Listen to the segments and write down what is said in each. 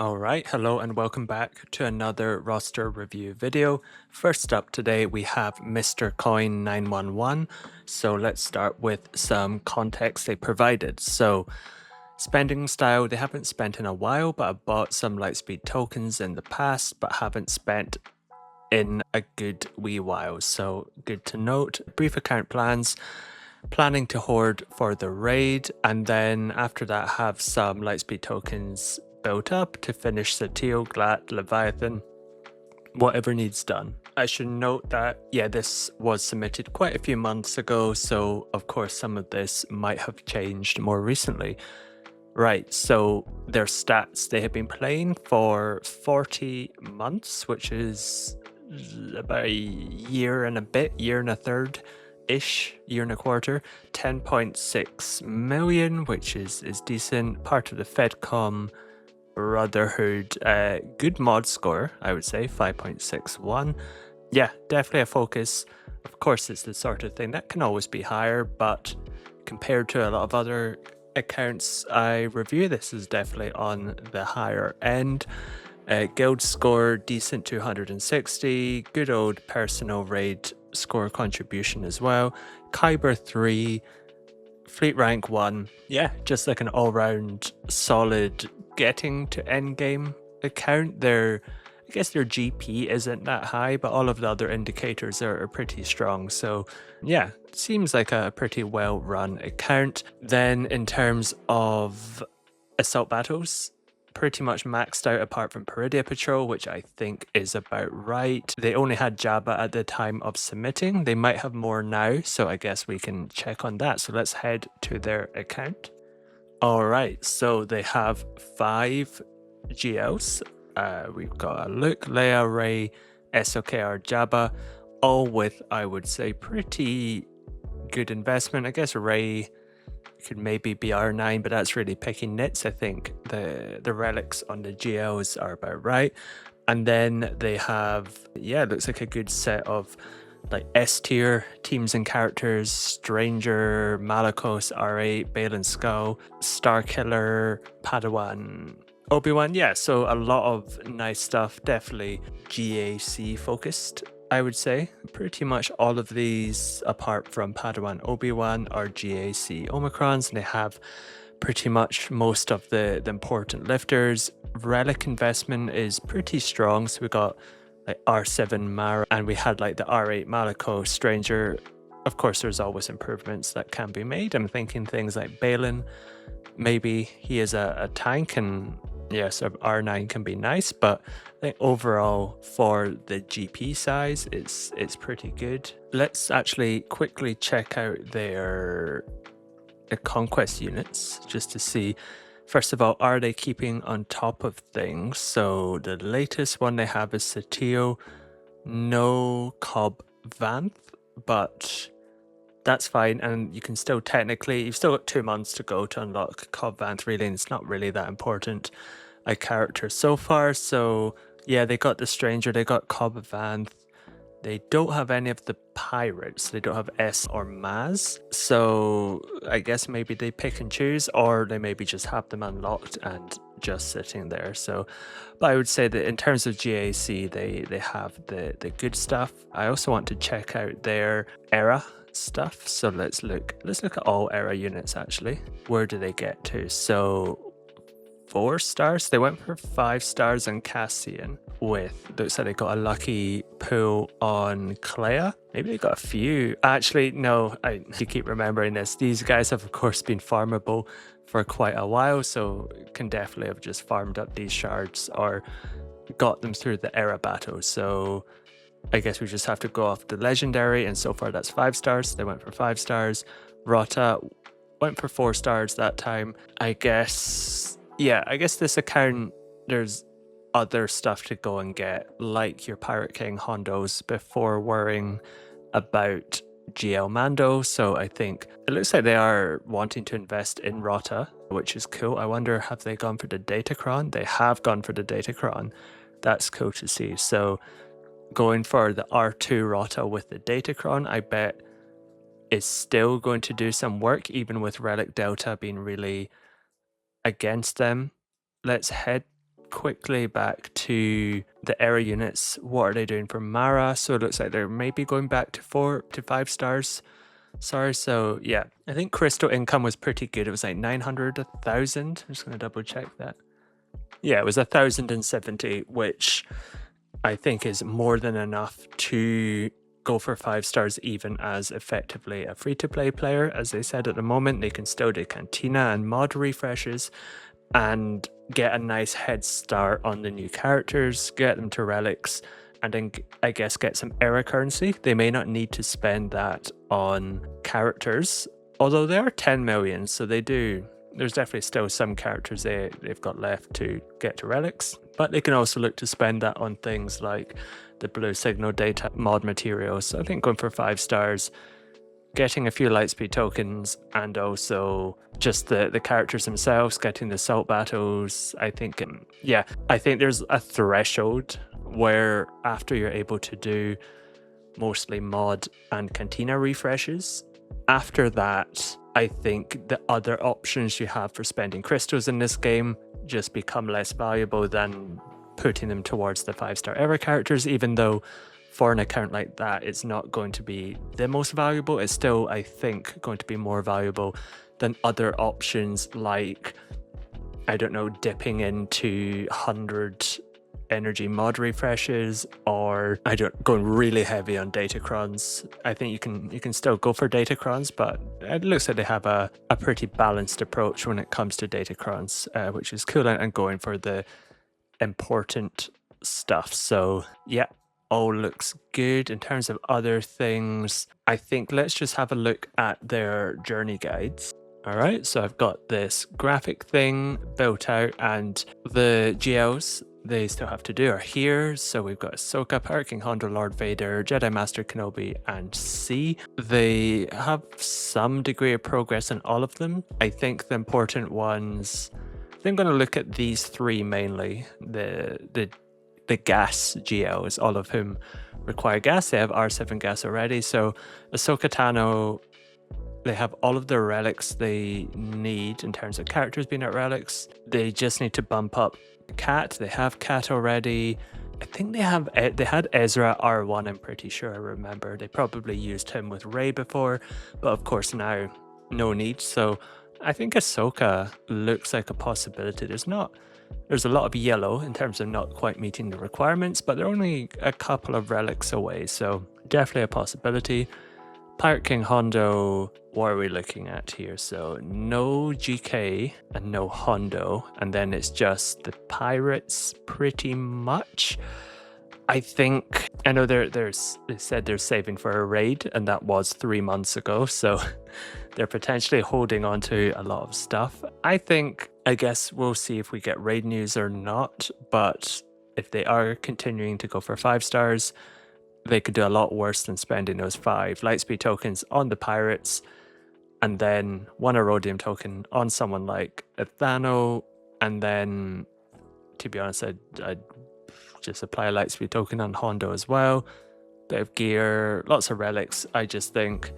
Alright, hello and welcome back to another roster review video. First up today we have MrCoin 911. So let's start with some context they provided. So spending style, they haven't spent in a while, but I've bought some Lightspeed tokens in the past, but haven't spent in a good wee while. So good to note. Brief account plans. Planning to hoard for the raid, and then after that have some Lightspeed tokens built up to finish Satio, Glat, Leviathan, whatever needs done. I should note that, yeah, this was submitted quite a few months ago, so of course some of this might have changed more recently. Right, so their stats, they have been playing for 40 months, which is about a year and a bit, year and a third ish, year and a quarter. 10.6 million, which is decent. Part of the Fedcom Brotherhood, good mod score, I would say, 5.61. Yeah, definitely a focus. Of course, it's the sort of thing that can always be higher, but compared to a lot of other accounts I review, this is definitely on the higher end. Guild score, decent 260. Good old personal raid score contribution as well. Kyber 3. Fleet rank 1. Yeah, just like an all-round solid getting to endgame account. I guess their GP isn't that high, but all of the other indicators are pretty strong. So yeah, seems like a pretty well-run account. Then in terms of assault battles, pretty much maxed out apart from Peridia Patrol, which I think is about right. They only had Jabba at the time of submitting. They might have more now, so I guess we can check on that. So let's head to their account. Alright, so they have 5 GLs. We've got a Luke, Leia, Rey, SOKR, Jabba, all with, I would say, pretty good investment. I guess Rey could maybe be R9, but that's really picking nits. I think the relics on the GLs are about right. And then they have, yeah, looks like a good set of like S tier teams and characters: Stranger, Malakos, R8, Balin Skull, Starkiller, Padawan, Obi-Wan. Yeah, so a lot of nice stuff, definitely GAC focused, I would say. Pretty much all of these, apart from Padawan, Obi-Wan, are GAC Omicrons, and they have pretty much most of the important lifters. Relic investment is pretty strong, so we got like R7 Mara, and we had like the R8 Malako, Stranger. Of course, there's always improvements that can be made. I'm thinking things like Balin, maybe he is a tank, and yeah, so R9 can be nice, but I think overall for the GP size, it's pretty good. Let's actually quickly check out the conquest units just to see. First of all, are they keeping on top of things? So the latest one they have is Satio, no Cobb Vanth, but that's fine, and you can still technically, you've still got 2 months to go to unlock Cobb Vanth, really, and it's not really that important a character so far. So yeah, they got the Stranger, they got Cobb Vanth. They don't have any of the pirates. They don't have S or Maz. So I guess maybe they pick and choose, or they maybe just have them unlocked and just sitting there. So, but I would say that in terms of GAC, they have the good stuff. I also want to check out their era stuff. So let's look at all era units actually. Where do they get to? So 4 stars. They went for 5 stars on Cassian. Looks like they got a lucky pull on Clea. Maybe they got a few. Actually, no, I keep remembering this. These guys have, of course, been farmable for quite a while, so can definitely have just farmed up these shards or got them through the era battle. So I guess we just have to go off the legendary, and so far that's 5 stars. They went for 5 stars. Rota went for 4 stars that time. I guess, yeah, I guess this account, there's other stuff to go and get, like your Pirate King Hondos, before worrying about GL Mando. So I think it looks like they are wanting to invest in Rota, which is cool. I wonder, have they gone for the Datacron? They have gone for the Datacron. That's cool to see. So going for the R2 Rota with the Datacron, I bet is still going to do some work, even with Relic Delta being really against them. Let's head quickly back to the era units. What are they doing for Mara? So it looks like they're maybe going back to 4 to 5 stars. Sorry, so yeah, I think crystal income was pretty good. It was like 900, 1,000. I'm just going to double check that. Yeah, it was 1,070, which I think is more than enough to go for 5 stars, even as effectively a free-to-play player. As they said, at the moment, they can still do Cantina and mod refreshes and get a nice head start on the new characters, get them to relics, and then I guess get some era currency. They may not need to spend that on characters, although they are 10 million, so they do. There's definitely still some characters they've got left to get to relics, but they can also look to spend that on things like the blue signal data mod materials. So I think going for 5 stars, getting a few lightspeed tokens, and also just the characters themselves, getting the assault battles. I think, yeah, I think there's a threshold where after you're able to do mostly mod and Cantina refreshes, after that, I think the other options you have for spending crystals in this game just become less valuable than putting them towards the 5-star era characters, even though for an account like that, it's not going to be the most valuable. It's still, I think, going to be more valuable than other options like, I don't know, dipping into 100 energy mod refreshes, or going really heavy on datacrons. I think you can still go for datacrons, but it looks like they have a pretty balanced approach when it comes to datacrons, which is cool, and going for the important stuff. So yeah, all looks good. In terms of other things, I think let's just have a look at their journey guides. All right, so I've got this graphic thing built out, and the GLs they still have to do are here. So we've got Ahsoka, Pirate King Hondo, Lord Vader, Jedi Master Kenobi, and C. They have some degree of progress in all of them. I think the important ones, I'm going to look at these 3 mainly. The gas GLs, all of whom require gas. They have R7 gas already. So Ahsoka Tano, they have all of the relics they need in terms of characters being at relics. They just need to bump up Cat. They have Cat already. I think they had Ezra R1, I'm pretty sure. I remember they probably used him with Rey before, but of course now no need. So I think Ahsoka looks like a possibility. There's a lot of yellow in terms of not quite meeting the requirements, but they're only a couple of relics away, so definitely a possibility. Pirate King Hondo, what are we looking at here? So no GK and no Hondo, and then it's just the pirates pretty much. I think, I know they said they're saving for a raid, and that was 3 months ago, so they're potentially holding on to a lot of stuff. I guess we'll see if we get raid news or not, but if they are continuing to go for 5 stars, they could do a lot worse than spending those 5 lightspeed tokens on the pirates, and then 1 Erodium token on someone like Ethano, and then, to be honest, I'd just apply a lightspeed token on Hondo as well. Bit of gear, lots of relics. I just think,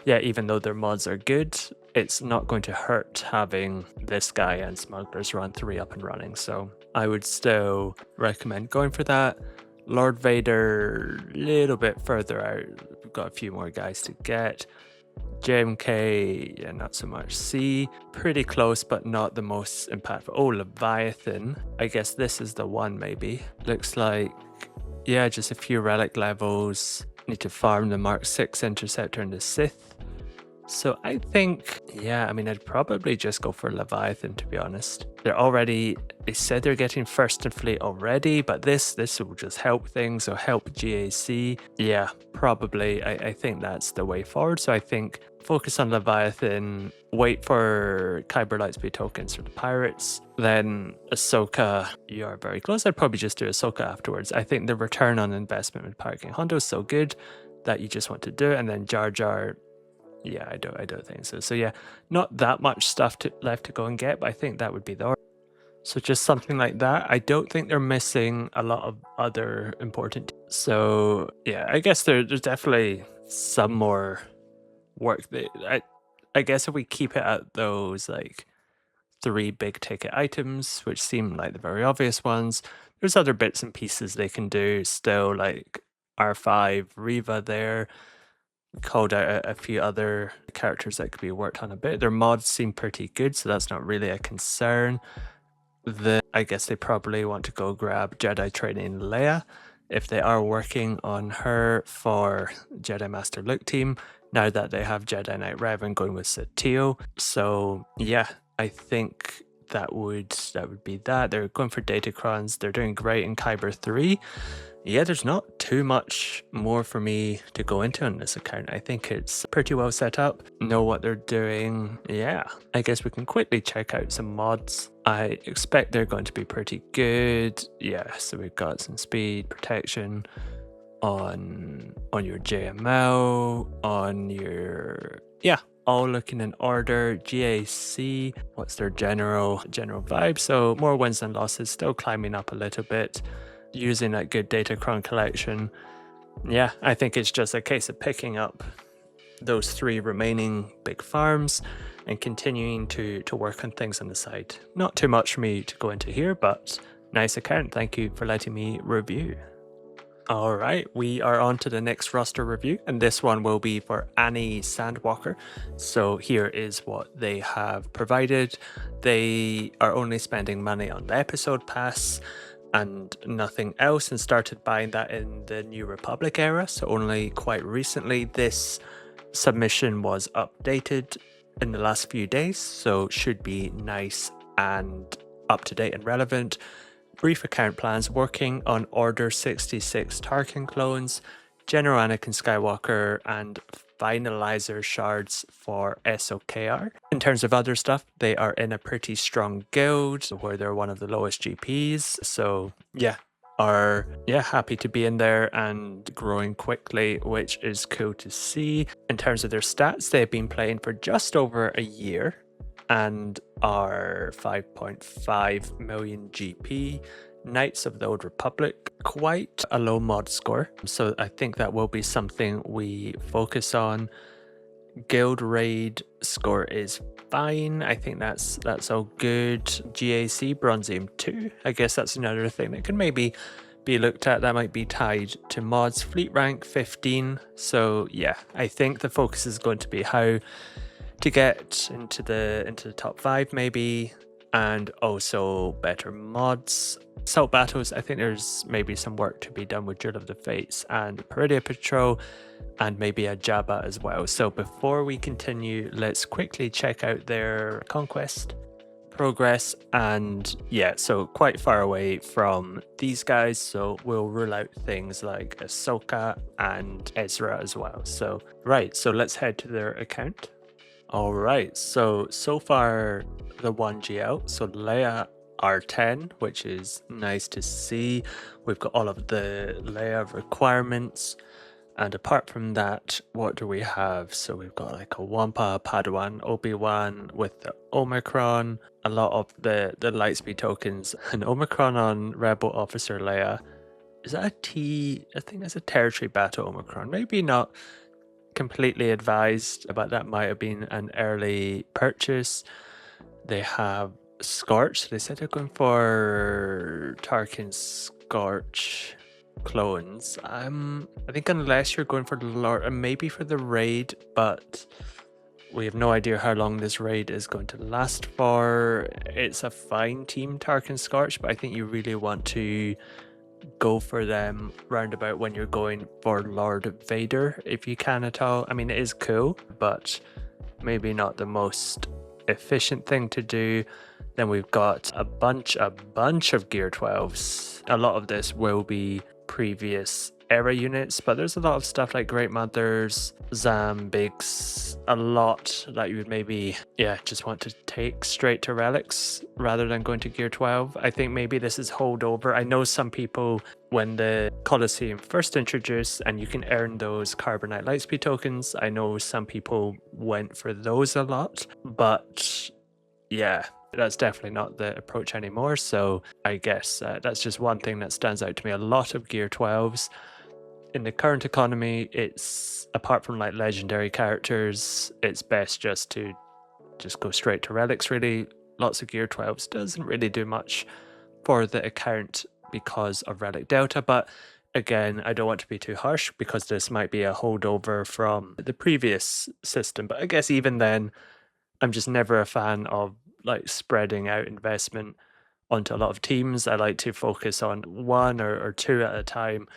yeah, even though their mods are good, it's not going to hurt having this guy and Smuggler's Run 3 up and running. So I would still recommend going for that. Lord Vader, a little bit further out. We've got a few more guys to get. JMK, yeah, not so much. C, pretty close, but not the most impactful. Oh, Leviathan. I guess this is the one, maybe. Looks like, yeah, just a few relic levels. Need to farm the Mark 6 Interceptor and the Sith. So I think, yeah, I mean, I'd probably just go for Leviathan, to be honest. They said they're getting first in fleet already, but this will just help things, so help GAC. Yeah, probably. I think that's the way forward. So I think focus on Leviathan, wait for Kyber Lightspeed tokens for the pirates, then Ahsoka, you are very close. I'd probably just do Ahsoka afterwards. I think the return on investment with Pirate King Hondo is so good that you just want to do it, and then Jar Jar, yeah, I don't think so. So yeah, not that much stuff left to go and get, but I think that would be the order. So just something like that. I don't think they're missing a lot of other important. So yeah, I guess there's definitely some more work. I guess if we keep it at those like 3 big ticket items, which seem like the very obvious ones. There's other bits and pieces they can do still, like R5 Riva there. Called out a few other characters that could be worked on a bit. Their mods seem pretty good, so that's not really a concern. I guess they probably want to go grab Jedi training Leia if they are working on her for Jedi Master Luke team, now that they have Jedi Knight Revan going with Satio. So yeah, I think that would be that. They're going for Datacrons. They're doing great in Kyber 3. Yeah, there's not too much more for me to go into on this account. I think it's pretty well set up, know what they're doing. Yeah, I guess we can quickly check out some mods. I expect they're going to be pretty good. Yeah, so we've got some speed protection on your JML, on your, yeah, all looking in order. GAC, what's their general vibe? So more wins than losses, still climbing up a little bit, using that good Datacron collection. Yeah, I think it's just a case of picking up those 3 remaining big farms and continuing to work on things on the side. Not too much for me to go into here, but nice account. Thank you for letting me review. All right, we are on to the next roster review, and this one will be for Annie Sandwalker. So here is what they have provided. They are only spending money on the episode pass and nothing else, and started buying that in the New Republic era, so only quite recently. This submission was updated in the last few days, so should be nice and up to date and relevant. Brief account plans: working on Order 66 Tarkin clones, General Anakin Skywalker, and finalizer shards for SWGOH. In terms of other stuff, they are in a pretty strong guild where they're one of the lowest GPs. So yeah, are happy to be in there and growing quickly, which is cool to see. In terms of their stats, they've been playing for just over a year and are 5.5 million GP. Knights of the Old Republic, quite a low mod score, so I think that will be something we focus on. Guild raid score is fine. I think that's all good. GAC Bronzium 2, I guess that's another thing that can maybe be looked at. That might be tied to mods. Fleet rank 15. So yeah, I think the focus is going to be how to get into the top 5 maybe, and also better mods. Assault battles, I think there's maybe some work to be done with Duel of the Fates and Peridia Patrol, and maybe a Jabba as well. So before we continue, let's quickly check out their conquest progress. And yeah, so quite far away from these guys, so we'll rule out things like Ahsoka and Ezra as well. So right, so let's head to their account. All right, so far the 1GL, so Leia R10, which is nice to see. We've got all of the Leia requirements, and apart from that, what do we have? So we've got like a Wampa, Padawan, Obi-Wan with the Omicron, a lot of the Lightspeed tokens, an Omicron on Rebel Officer Leia. Is that a T? I think that's a Territory Battle Omicron. Maybe not completely advised, but that might have been an early purchase. They have Scorch. They said they're going for Tarkin Scorch clones. I think unless you're going for the Lord, and maybe for the raid, but we have no idea how long this raid is going to last for. It's a fine team, Tarkin Scorch, but I think you really want to go for them roundabout when you're going for Lord Vader, if you can at all. I mean, it is cool, but maybe not the most efficient thing to do. Then we've got a bunch of Gear 12s. A lot of this will be previous era units, but there's a lot of stuff like Great Mothers, Zam, Biggs, a lot that you would maybe, just want to take straight to relics rather than going to Gear 12. I think maybe this is holdover. I know some people, when the Colosseum first introduced and you can earn those Carbonite Lightspeed tokens, I know some people went for those a lot, but yeah, that's definitely not the approach anymore. So I guess that's just one thing that stands out to me. A lot of Gear 12s. In the current economy, it's, apart from like legendary characters, it's best just to go straight to relics really. lots of gear 12s doesn't really do much for the account because of Relic Delta, but again, I don't want to be too harsh because this might be a holdover from the previous system. But I guess even then, I'm just never a fan of like spreading out investment onto a lot of teams. I like to focus on one or two at a time,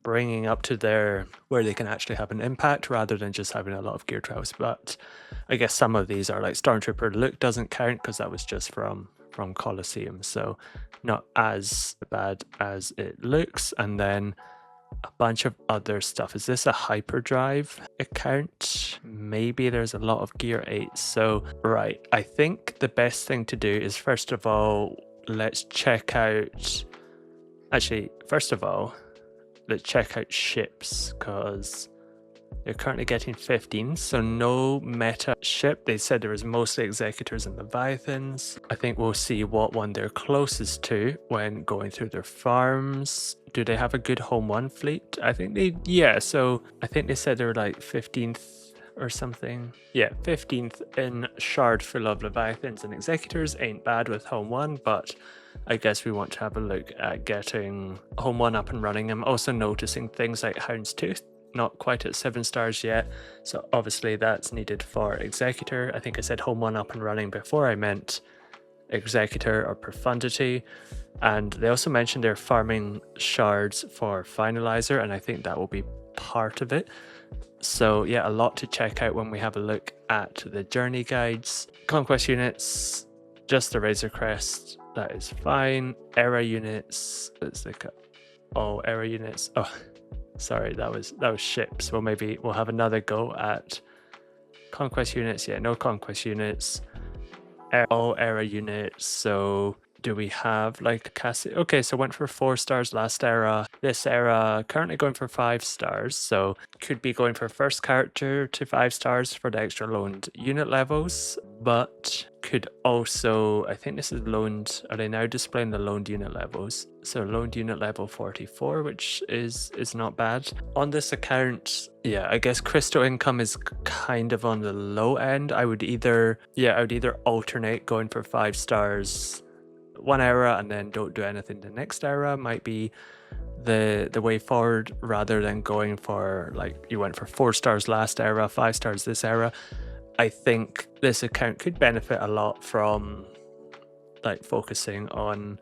bringing up to their where they can actually have an impact rather than just having a lot of gear 12s. But I guess some of these are like Stormtrooper Luke doesn't count because that was just from Colosseum, so not as bad as it looks. And then a bunch of other stuff. Is this a hyperdrive account? Maybe there's a lot of gear 8. So right, I think the best thing to do is first of all, let's check out, actually first of all, let's check out ships, because they're currently getting 15, so no meta ship. They said there was mostly Executors and Leviathans. I think we'll see what one they're closest to when going through their farms. Do they have a good home one fleet? I think they, yeah, so I think they said they were like 15th or something. Yeah, 15th in Shard full of Leviathans and Executors. Ain't bad with home one, but I guess we want to have a look at getting home one up and running. I'm also noticing things like Houndstooth, not quite at 7 stars yet, so obviously that's needed for Executor. I think I said home one up and running before I meant Executor or Profundity. And they also mentioned they're farming shards for Finalizer, and I think that will be part of it. So yeah, a lot to check out when we have a look at the journey guides. Conquest units, just the Razor Crest, that is fine. Era units, let's look at all era units. Oh, sorry, that was ships. Well, maybe we'll have another go at conquest units. Yeah, no conquest units. All era units. So do we have like Cassie? Okay, so went for 4 stars last era. This era currently going for 5 stars. So could be going for first character to 5 stars for the extra loaned unit levels, but could also, I think this is loaned, are they now displaying the loaned unit levels? So loaned unit level 44, which is not bad. On this account, yeah, I guess crystal income is kind of on the low end. I would either alternate going for 5 stars one era and then don't do anything the next era, might be the way forward, rather than going for, like, you went for 4 stars last era, 5 stars this era. I think this account could benefit a lot from like focusing on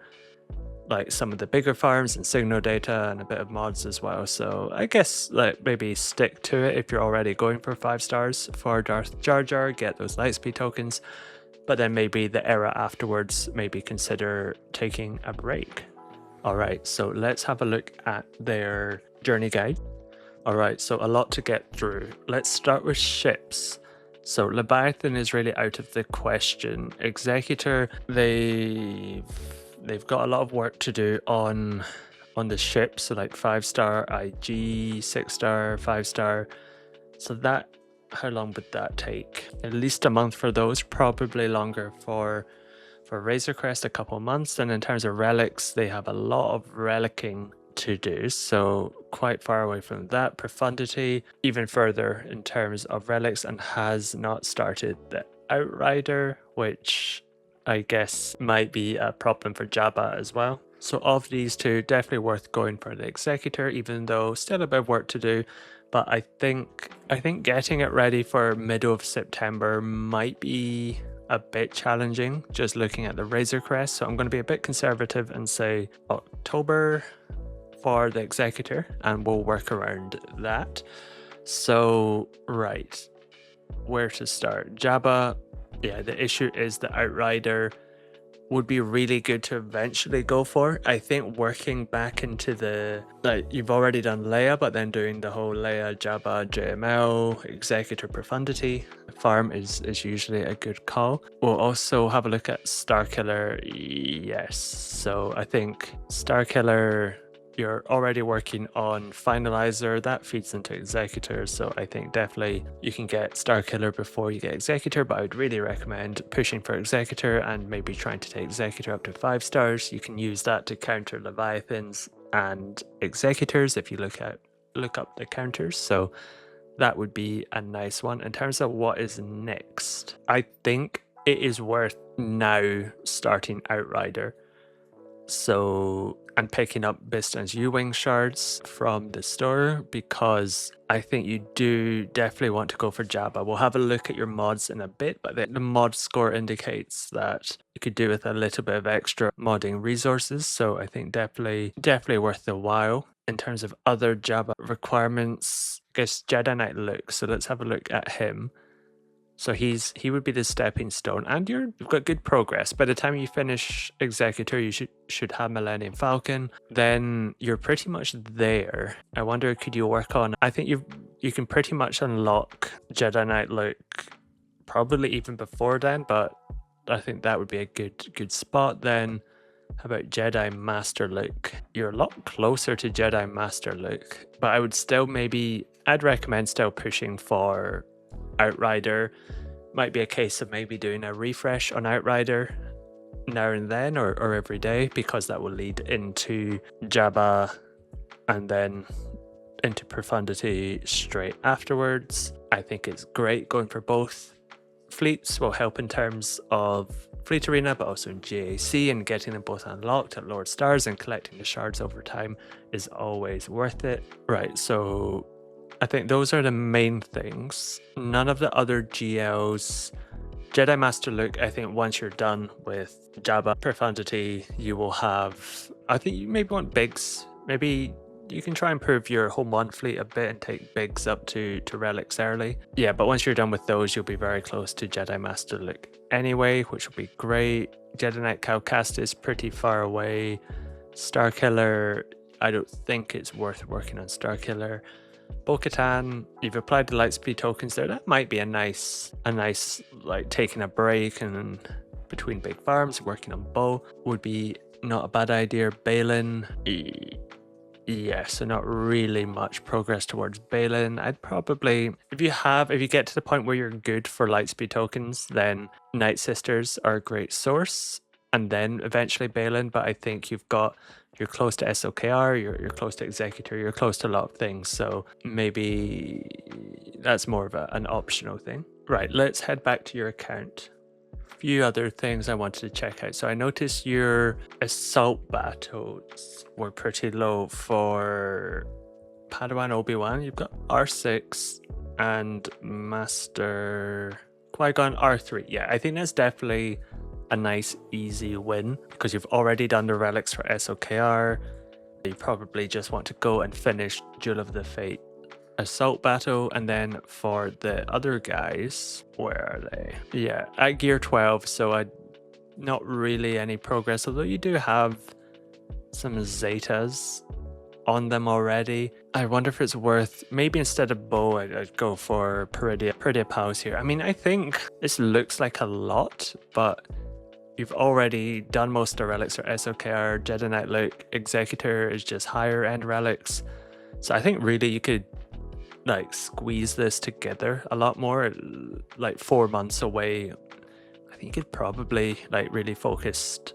like some of the bigger farms and signal data and a bit of mods as well. So I guess like maybe stick to it if you're already going for 5 stars for Darth Jar Jar, get those Lightspeed tokens, but then maybe the era afterwards, maybe consider taking a break. All right, so let's have a look at their journey guide. All right, so a lot to get through. Let's start with ships. So Leviathan is really out of the question. Executor, they've got a lot of work to do on the ship. So like 5-star IG, 6-star, 5-star. So that, how long would that take? At least a month for those, probably longer for Razor Crest, a couple of months. And in terms of relics, they have a lot of relicking to do, so quite far away from that. Profundity even further in terms of relics, and has not started the Outrider, which I guess might be a problem for Jabba as well. So of these two, definitely worth going for the Executor, even though still a bit of work to do. But I think getting it ready for middle of September might be a bit challenging, just looking at the Razor Crest. So I'm going to be a bit conservative and say October for the Executor, and we'll work around that. So right, where to start? Jabba, yeah, the issue is the Outrider would be really good to eventually go for. I think working back into the, like, you've already done Leia, but then doing the whole Leia, Jabba, JML, Executor Profundity farm is usually a good call. We'll also have a look at Starkiller. Yes, so I think Starkiller, you're already working on Finalizer, that feeds into Executor, so I think definitely you can get Starkiller before you get Executor, but I would really recommend pushing for Executor and maybe trying to take Executor up to 5 stars. You can use that to counter Leviathans and Executors if you look up the counters, so that would be a nice one. In terms of what is next, I think it is worth now starting Outrider. So, and picking up Bistan's U-Wing shards from the store, because I think you do definitely want to go for Jabba. We'll have a look at your mods in a bit, but the mod score indicates that you could do with a little bit of extra modding resources. So I think definitely worth the while. In terms of other Jabba requirements, I guess Jedi Knight Luke. So let's have a look at him. So he would be the stepping stone, and you've got good progress. By the time you finish Executor, you should have Millennium Falcon. Then you're pretty much there. I wonder, could you work on? I think you can pretty much unlock Jedi Knight Luke, probably even before then. But I think that would be a good spot then. How about Jedi Master Luke? You're a lot closer to Jedi Master Luke, but I would still I'd recommend still pushing for Outrider. Might be a case of maybe doing a refresh on Outrider now and then, or every day, because that will lead into Jabba and then into Profundity straight afterwards. I think it's great going for both. Fleets will help in terms of Fleet Arena, but also in GAC, and getting them both unlocked at Lord Stars and collecting the shards over time is always worth it. Right, so I think those are the main things. None of the other GLs. Jedi Master Luke, I think once you're done with Jabba Profundity, you will have, I think you maybe want Biggs. Maybe you can try and improve your Home 1 fleet a bit and take Biggs up to relics early. Yeah, but once you're done with those, you'll be very close to Jedi Master Luke anyway, which will be great. Jedi Knight Calcast is pretty far away. Starkiller, I don't think it's worth working on Starkiller. Bo-Katan, you've applied the lightspeed tokens there. That might be a nice like taking a break and between big farms, working on Bo would be not a bad idea. Balin, yeah, so not really much progress towards Balin. I'd probably, if you get to the point where you're good for lightspeed tokens, then Night Sisters are a great source, and then eventually Balin. But I think you're close to SOKR, you're close to Executor, you're close to a lot of things, so maybe that's more of an optional thing. Right, let's head back to your account. Few other things I wanted to check out. So I noticed your assault battles were pretty low for Padawan Obi-Wan. You've got R6 and Master Qui-Gon R3. Yeah, I think that's definitely a nice easy win because you've already done the relics for SOKR. You probably just want to go and finish Jewel of the Fate assault battle, and then for the other guys, where are they? Yeah, at gear 12, so not really any progress, although you do have some Zetas on them already. I wonder if it's worth, maybe instead of Bo, I'd go for Peridia Pals here. I mean, I think this looks like a lot, but you've already done most of the relics for SOKR. Jedi Knight Luke Executor is just higher end relics, so I think really you could like squeeze this together a lot more. Like 4 months away, I think you could probably like really focused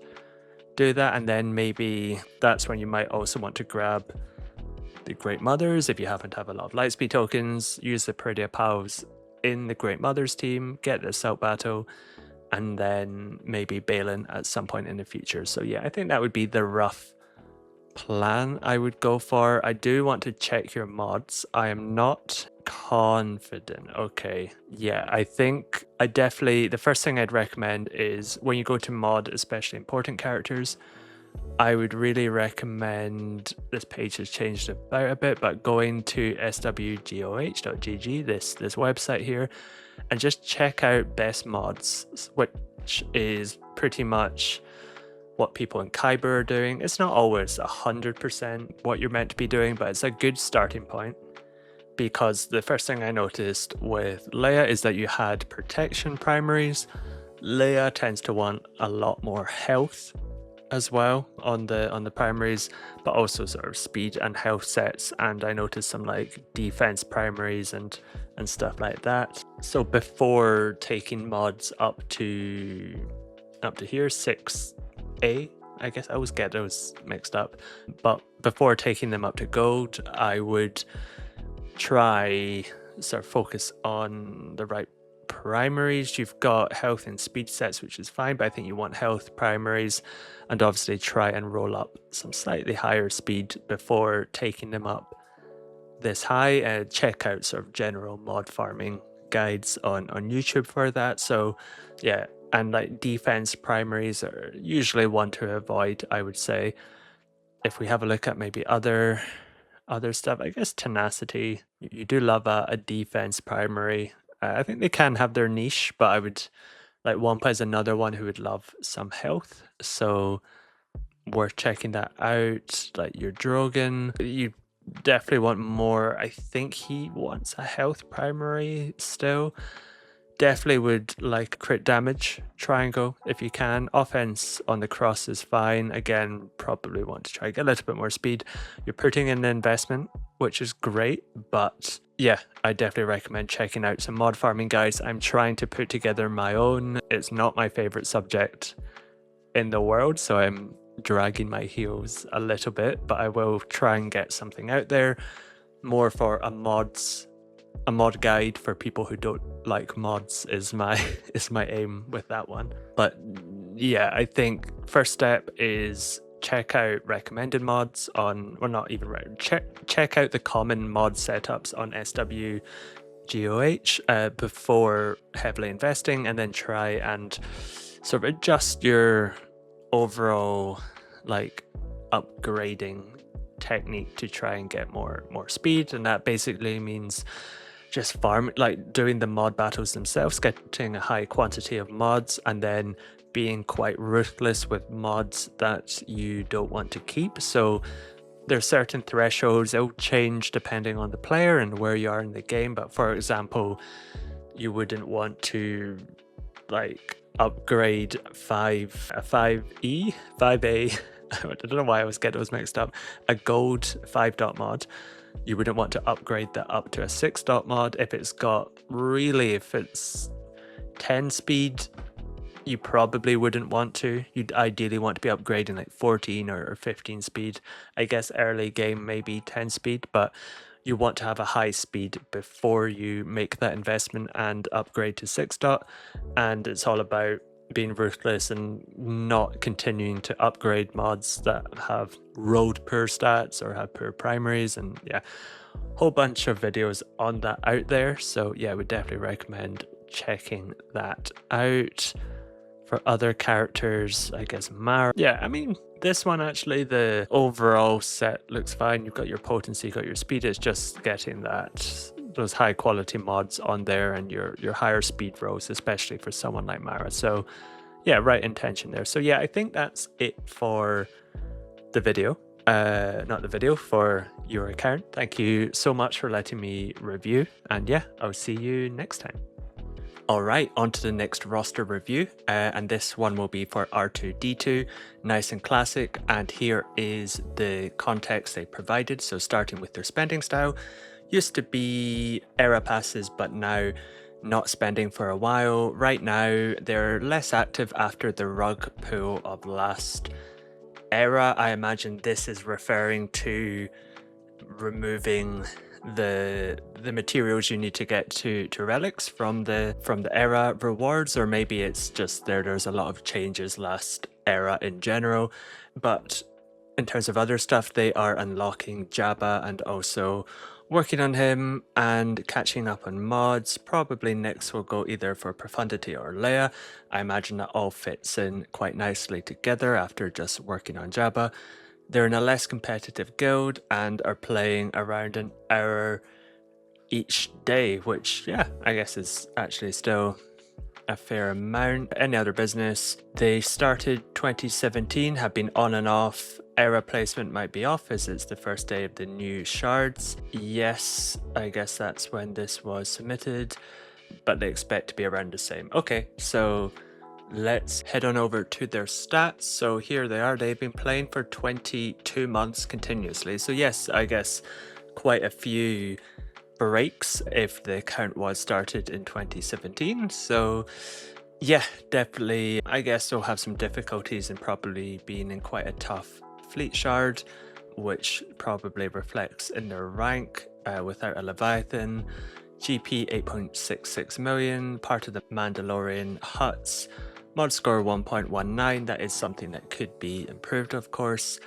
do that, and then maybe that's when you might also want to grab the Great Mothers if you happen to have a lot of lightspeed tokens. Use the Peridia Pals in the Great Mothers team, get the assault battle, and then maybe Balin at some point in the future. So yeah, I think that would be the rough plan I would go for. I do want to check your mods. I am not confident. Okay, yeah, I think the first thing I'd recommend is when you go to mod, especially important characters, I would really recommend, this page has changed about a bit, but going to SWGOH.gg, this website here, and just check out best mods, which is pretty much what people in Kyber are doing. It's not always 100% what you're meant to be doing, but it's a good starting point, because the first thing I noticed with Leia is that you had protection primaries. Leia tends to want a lot more health as well on the primaries, but also sort of speed and health sets, and I noticed some like defense primaries and stuff like that. So before taking mods up to here, 6A, I guess I always get those mixed up, but before taking them up to gold, I would try sort of focus on the right primaries. You've got health and speed sets, which is fine, but I think you want health primaries, and obviously try and roll up some slightly higher speed before taking them up this high. Check out sort of general mod farming guides on YouTube for that. So yeah, and like defense primaries are usually one to avoid, I would say. If we have a look at maybe other stuff, I guess tenacity, you do love a defense primary. I think they can have their niche, but I would like Wampa is another one who would love some health, so worth checking that out. Like your Drogon, you definitely want more. I think he wants a health primary still. Definitely would like crit damage triangle if you can. Offense on the cross is fine. Again, probably want to try get a little bit more speed. You're putting in the investment, which is great, but yeah, I definitely recommend checking out some mod farming guides. I'm trying to put together my own. It's not my favorite subject in the world, so I'm dragging my heels a little bit, but I will try and get something out there more for a mod guide for people who don't like mods is my aim with that one. But yeah, I think first step is check out recommended mods on, or not even check out the common mod setups on SWGOH before heavily investing, and then try and sort of adjust your overall like upgrading technique to try and get more speed. And that basically means just farm, like doing the mod battles themselves, getting a high quantity of mods, and then being quite ruthless with mods that you don't want to keep. So there are certain thresholds, they'll change depending on the player and where you are in the game, but for example, you wouldn't want to like upgrade a 5A I don't know why I always get those mixed up, a gold 5 mod. You wouldn't want to upgrade that up to a 6 mod. If it's 10 speed, you probably wouldn't want to. You'd ideally want to be upgrading like 14 or 15 speed. I guess early game maybe 10 speed, but you want to have a high speed before you make that investment and upgrade to 6. And it's all about being ruthless and not continuing to upgrade mods that have road poor stats or have poor primaries. And yeah, whole bunch of videos on that out there. So yeah, I would definitely recommend checking that out. For other characters, I guess Mara. Yeah, I mean, this one actually, the overall set looks fine. You've got your potency, you've got your speed. It's just getting those high quality mods on there and your higher speed rows, especially for someone like Mara. So yeah, right intention there. So yeah, I think that's it for the video. Not the video, for your account. Thank you so much for letting me review, and yeah, I'll see you next time. Alright, on to the next roster review, and this one will be for R2D2, nice and classic, and here is the context they provided. So starting with their spending style, used to be era passes, but now not spending for a while. Right now, they're less active after the rug pull of last era. I imagine this is referring to removing the materials you need to get to relics from the era rewards, or maybe it's just there's a lot of changes last era in general. But in terms of other stuff, they are unlocking Jabba and also working on him and catching up on mods. Probably next will go either for Profundity or Leia. I imagine that all fits in quite nicely together after just working on Jabba. They're in a less competitive guild and are playing around an hour each day, which, yeah, I guess is actually still a fair amount. Any other business? They started 2017, have been on and off. Era placement might be off as it's the first day of the new shards. Yes, I guess that's when this was submitted, but they expect to be around the same. Okay, so let's head on over to their stats. So here they are. They've been playing for 22 months continuously. So yes, I guess quite a few breaks if the account was started in 2017. So yeah, definitely, I guess they'll have some difficulties in probably being in quite a tough fleet shard, which probably reflects in their rank without a Leviathan. GP 8.66 million, part of the Mandalorian huts, mod score 1.19, that is something that could be improved of course.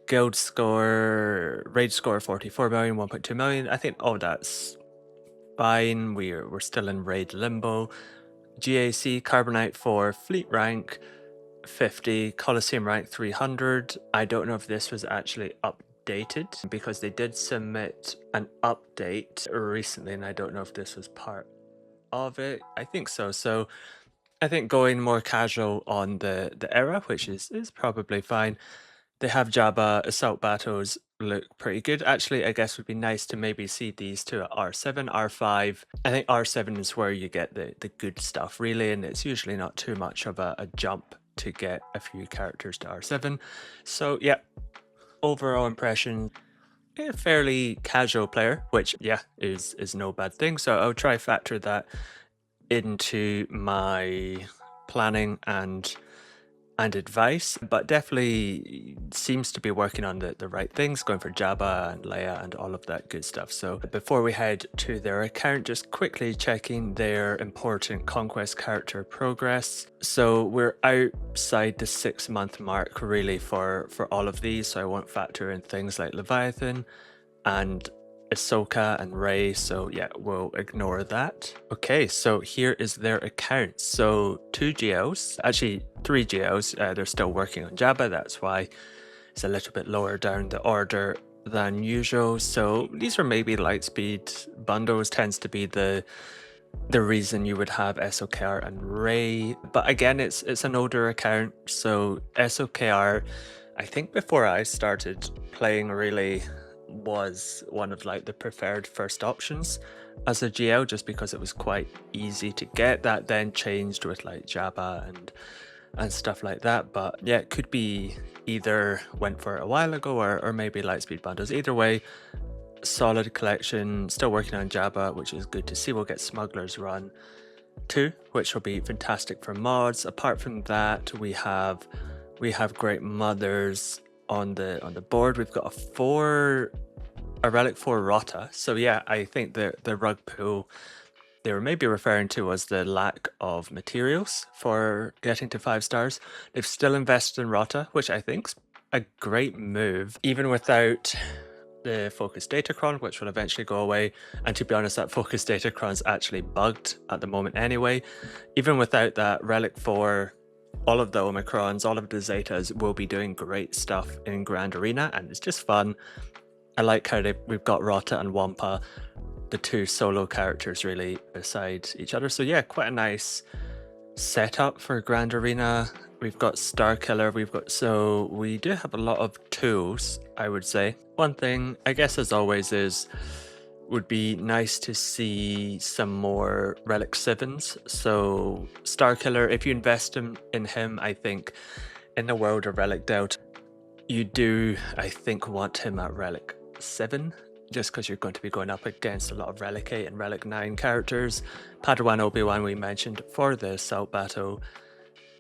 Guild score, raid score 44 million, 1.2 million, I think all that's fine, we're still in raid limbo. GAC Carbonite 4, fleet rank 50, Coliseum rank 300. I don't know if this was actually updated because they did submit an update recently and I don't know if this was part of it. I think so. So I think going more casual on the era, which is probably fine. They have Jabba, assault battles look pretty good. Actually, I guess would be nice to maybe see these two at R7, R5. I think R7 is where you get the good stuff really, and it's usually not too much of a jump to get a few characters to R7. So yeah, overall impression, a fairly casual player, which yeah, is no bad thing. So I'll try factor that into my planning and advice, but definitely seems to be working on the right things, going for Jabba and Leia and all of that good stuff. So before we head to their account, just quickly checking their important conquest character progress. So we're outside the 6-month mark really for all of these, so I won't factor in things like Leviathan and Ahsoka and Rey, so yeah, we'll ignore that. Okay, so here is their account. So 2 GLs, actually 3 GLs, they're still working on Jabba, that's why it's a little bit lower down the order than usual. So these are maybe Lightspeed bundles, tends to be the reason you would have SOKR and Rey, but again it's an older account. So SOKR, I think before I started playing really, was one of like the preferred first options as a GL, just because it was quite easy to get. That then changed with like Jabba and stuff like that, but yeah, it could be either went for a while ago or maybe Lightspeed bundles. Either way, solid collection, still working on Jabba, which is good to see. We'll get Smuggler's Run 2, which will be fantastic for mods. Apart from that, we have Great Mothers on the board. We've got a Relic 4 Rota. So yeah, I think the rug pull they were maybe referring to was the lack of materials for getting to 5 stars. They've still invested in Rota, which I think's a great move, even without the focus datachron, which will eventually go away. And to be honest, that focus datachron's actually bugged at the moment anyway. Even without that, Relic 4, all of the Omicrons, all of the Zetas will be doing great stuff in Grand Arena, and it's just fun. I like how we've got Rota and Wampa, the 2 solo characters really beside each other. So yeah, quite a nice setup for Grand Arena. We've got Starkiller, so we do have a lot of tools, I would say. One thing, I guess as always, would be nice to see some more Relic 7s. So Starkiller, if you invest in him, I think in the world of Relic Delta, you do, I think, want him at Relic 7, just because you're going to be going up against a lot of Relic 8 and Relic 9 characters. Padawan Obi-Wan we mentioned for the assault battle,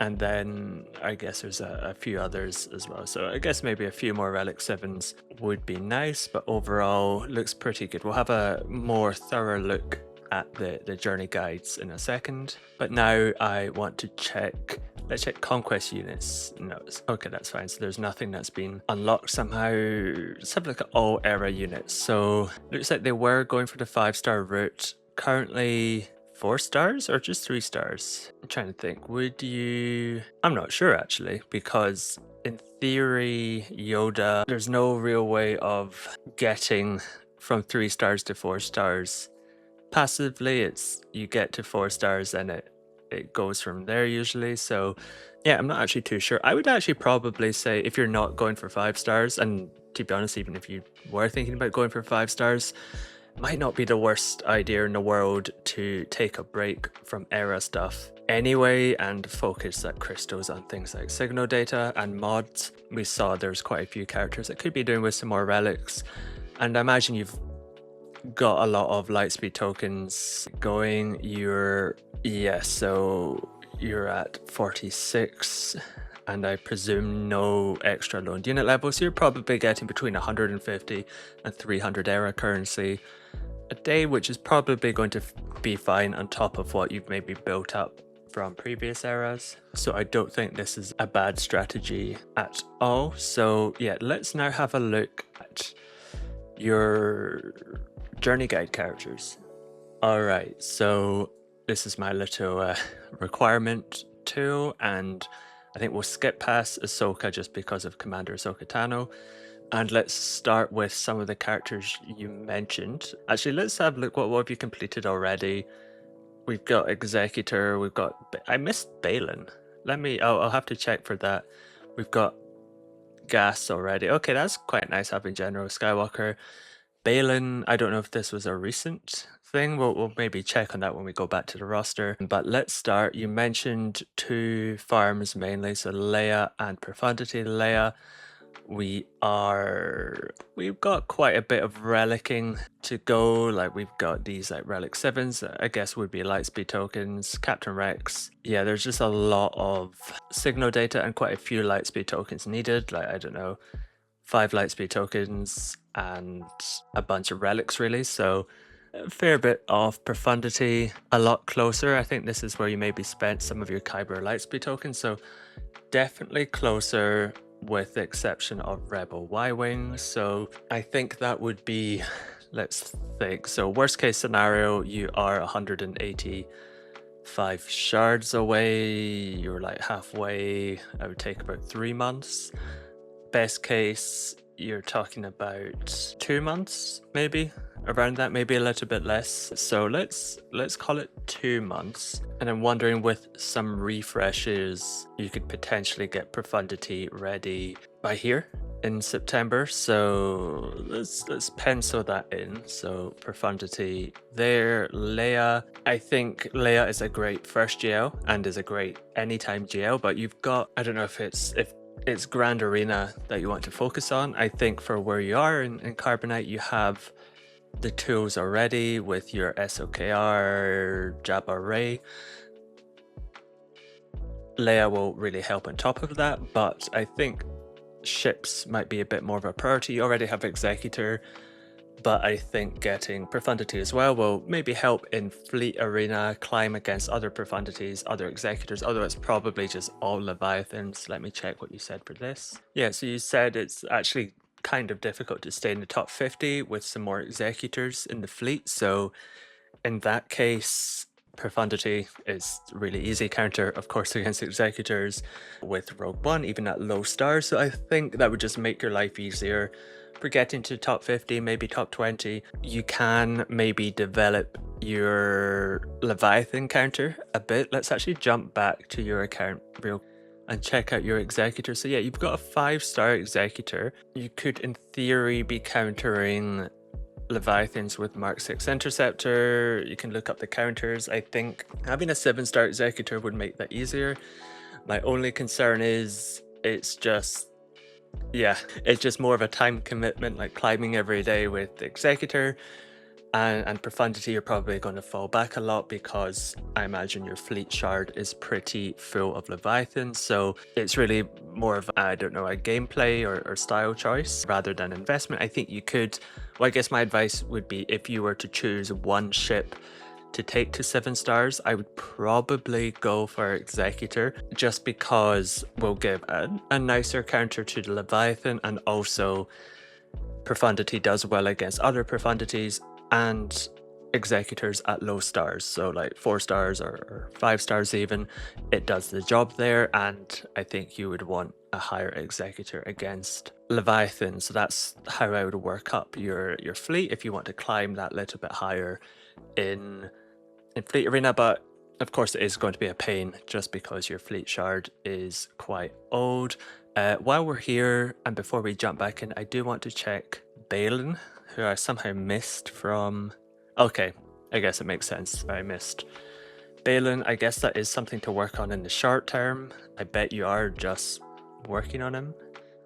and then I guess there's a few others as well. So I guess maybe a few more Relic 7s would be nice, but overall looks pretty good. We'll have a more thorough look at the journey guides in a second, but now I want to check. Let's check conquest units. No, okay, that's fine. So there's nothing that's been unlocked somehow. Let's have a look at all era units. So looks like they were going for the 5-star route. Currently 4 stars or just 3 stars? I'm trying to think. Would you... I'm not sure actually, because in theory, Yoda, there's no real way of getting from 3 stars to 4 stars passively. It's you get to 4 stars and it goes from there usually. So yeah, I'm not actually too sure. I would actually probably say if you're not going for 5 stars, and to be honest, even if you were thinking about going for 5 stars, might not be the worst idea in the world to take a break from era stuff anyway and focus that crystals on things like signal data and mods. We saw there's quite a few characters that could be doing with some more relics, and I imagine you've got a lot of Lightspeed tokens going. So you're at 46, and I presume no extra loaned unit level, so you're probably getting between 150 and 300 era currency. a day, which is probably going to be fine on top of what you've maybe built up from previous eras. So I don't think this is a bad strategy at all. So yeah, let's now have a look at your journey guide characters. All right, so this is my little requirement tool, and I think we'll skip past Ahsoka just because of Commander Ahsoka Tano. And let's start with some of the characters you mentioned. Actually, let's have a look. What have you completed already? We've got Executor. We've got... I missed Balin. I'll have to check for that. We've got Gas already. Okay, that's quite nice having General Skywalker. Balin, I don't know if this was a recent thing. We'll maybe check on that when we go back to the roster. But let's start. You mentioned 2 farms mainly, so Leia and Profundity. Leia, we've got quite a bit of relicking to go. Like we've got these like relic 7s, I guess would be lightspeed tokens, Captain Rex. Yeah, there's just a lot of signal data and quite a few lightspeed tokens needed. Like, I don't know, 5 lightspeed tokens and a bunch of relics really. So a fair bit of profundity, a lot closer. I think this is where you maybe spent some of your Kyber lightspeed tokens. So definitely closer, with the exception of Rebel Y-Wing. So I think that would be, let's think. So worst case scenario, you are 185 shards away. You're like halfway. I would take about 3 months. Best case, you're talking about 2 months, maybe around that, maybe a little bit less. So let's call it 2 months. And I'm wondering, with some refreshes, you could potentially get Profundity ready by here in September. So let's pencil that in. So Profundity there. Leia, I think Leia is a great first GL and is a great anytime GL, but you've got, I don't know if it's Grand Arena that you want to focus on. I think for where you are in Carbonite, you have the tools already with your SOKR, Jabba Ray. Leia will really help on top of that, but I think ships might be a bit more of a priority. You already have Executor, but I think getting Profundity as well will maybe help in Fleet Arena, climb against other Profundities, other Executors, although it's probably just all Leviathans. Let me check what you said for this. Yeah, so you said it's actually kind of difficult to stay in the top 50 with some more Executors in the fleet. So in that case, Profundity is really easy counter, of course, against Executors with Rogue One, even at low stars. So I think that would just make your life easier for getting to top 50, maybe top 20. You can maybe develop your Leviathan counter a bit. Let's actually jump back to your account real and check out your Executor. So yeah, you've got a 5-star Executor. You could in theory be countering Leviathans with Mark 6 Interceptor. You can look up the counters. I think having a 7-star Executor would make that easier. My only concern is it's just more of a time commitment, like climbing every day with the Executor. And Profundity, you're probably going to fall back a lot because I imagine your fleet shard is pretty full of Leviathans. So it's really more of, I don't know, a gameplay or style choice rather than investment. I think you could, well, I guess my advice would be, if you were to choose one ship to take to 7 stars, I would probably go for Executor, just because we'll give a nicer counter to the Leviathan, and also Profundity does well against other Profundities and Executors at low stars. So like 4 stars or 5 stars even, it does the job there, and I think you would want a higher Executor against Leviathan. So that's how I would work up your fleet if you want to climb that little bit higher in Fleet Arena. But of course it is going to be a pain just because your fleet shard is quite old. While we're here and before we jump back in, I do want to check Balin, who I somehow missed from... Okay, I guess it makes sense. I missed Balin. I guess that is something to work on in the short term. I bet you are just working on him.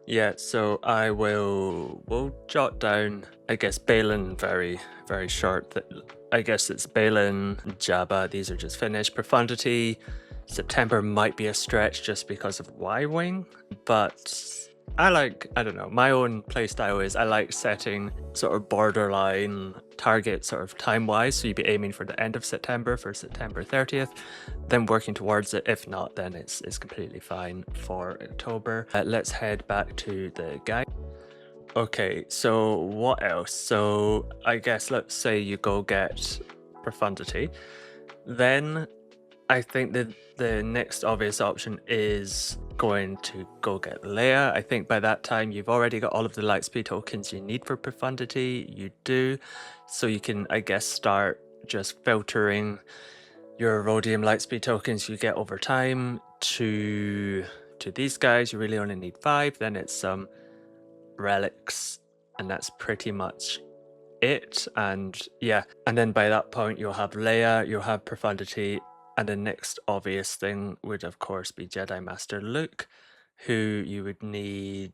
Yeah, so we'll jot down, I guess, Balin very, very short. I guess it's Balin, Jabba, these are just finished. Profundity, September might be a stretch just because of Y-Wing, but I don't know, my own playstyle is I like setting sort of borderline target sort of time-wise, so you'd be aiming for the end of September for September 30th, then working towards it. If not, then it's completely fine for October. Let's head back to the guide. Okay, so what else? So I guess let's say you go get Profundity, then I think that the next obvious option is going to go get Leia. I think by that time you've already got all of the Lightspeed tokens you need for Profundity. You do. So you can, I guess, start just filtering your Rhodium Lightspeed tokens you get over time to these guys. You really only need 5. Then it's some relics, and that's pretty much it. And yeah, and then by that point you'll have Leia, you'll have Profundity, and the next obvious thing would of course be Jedi Master Luke, who you would need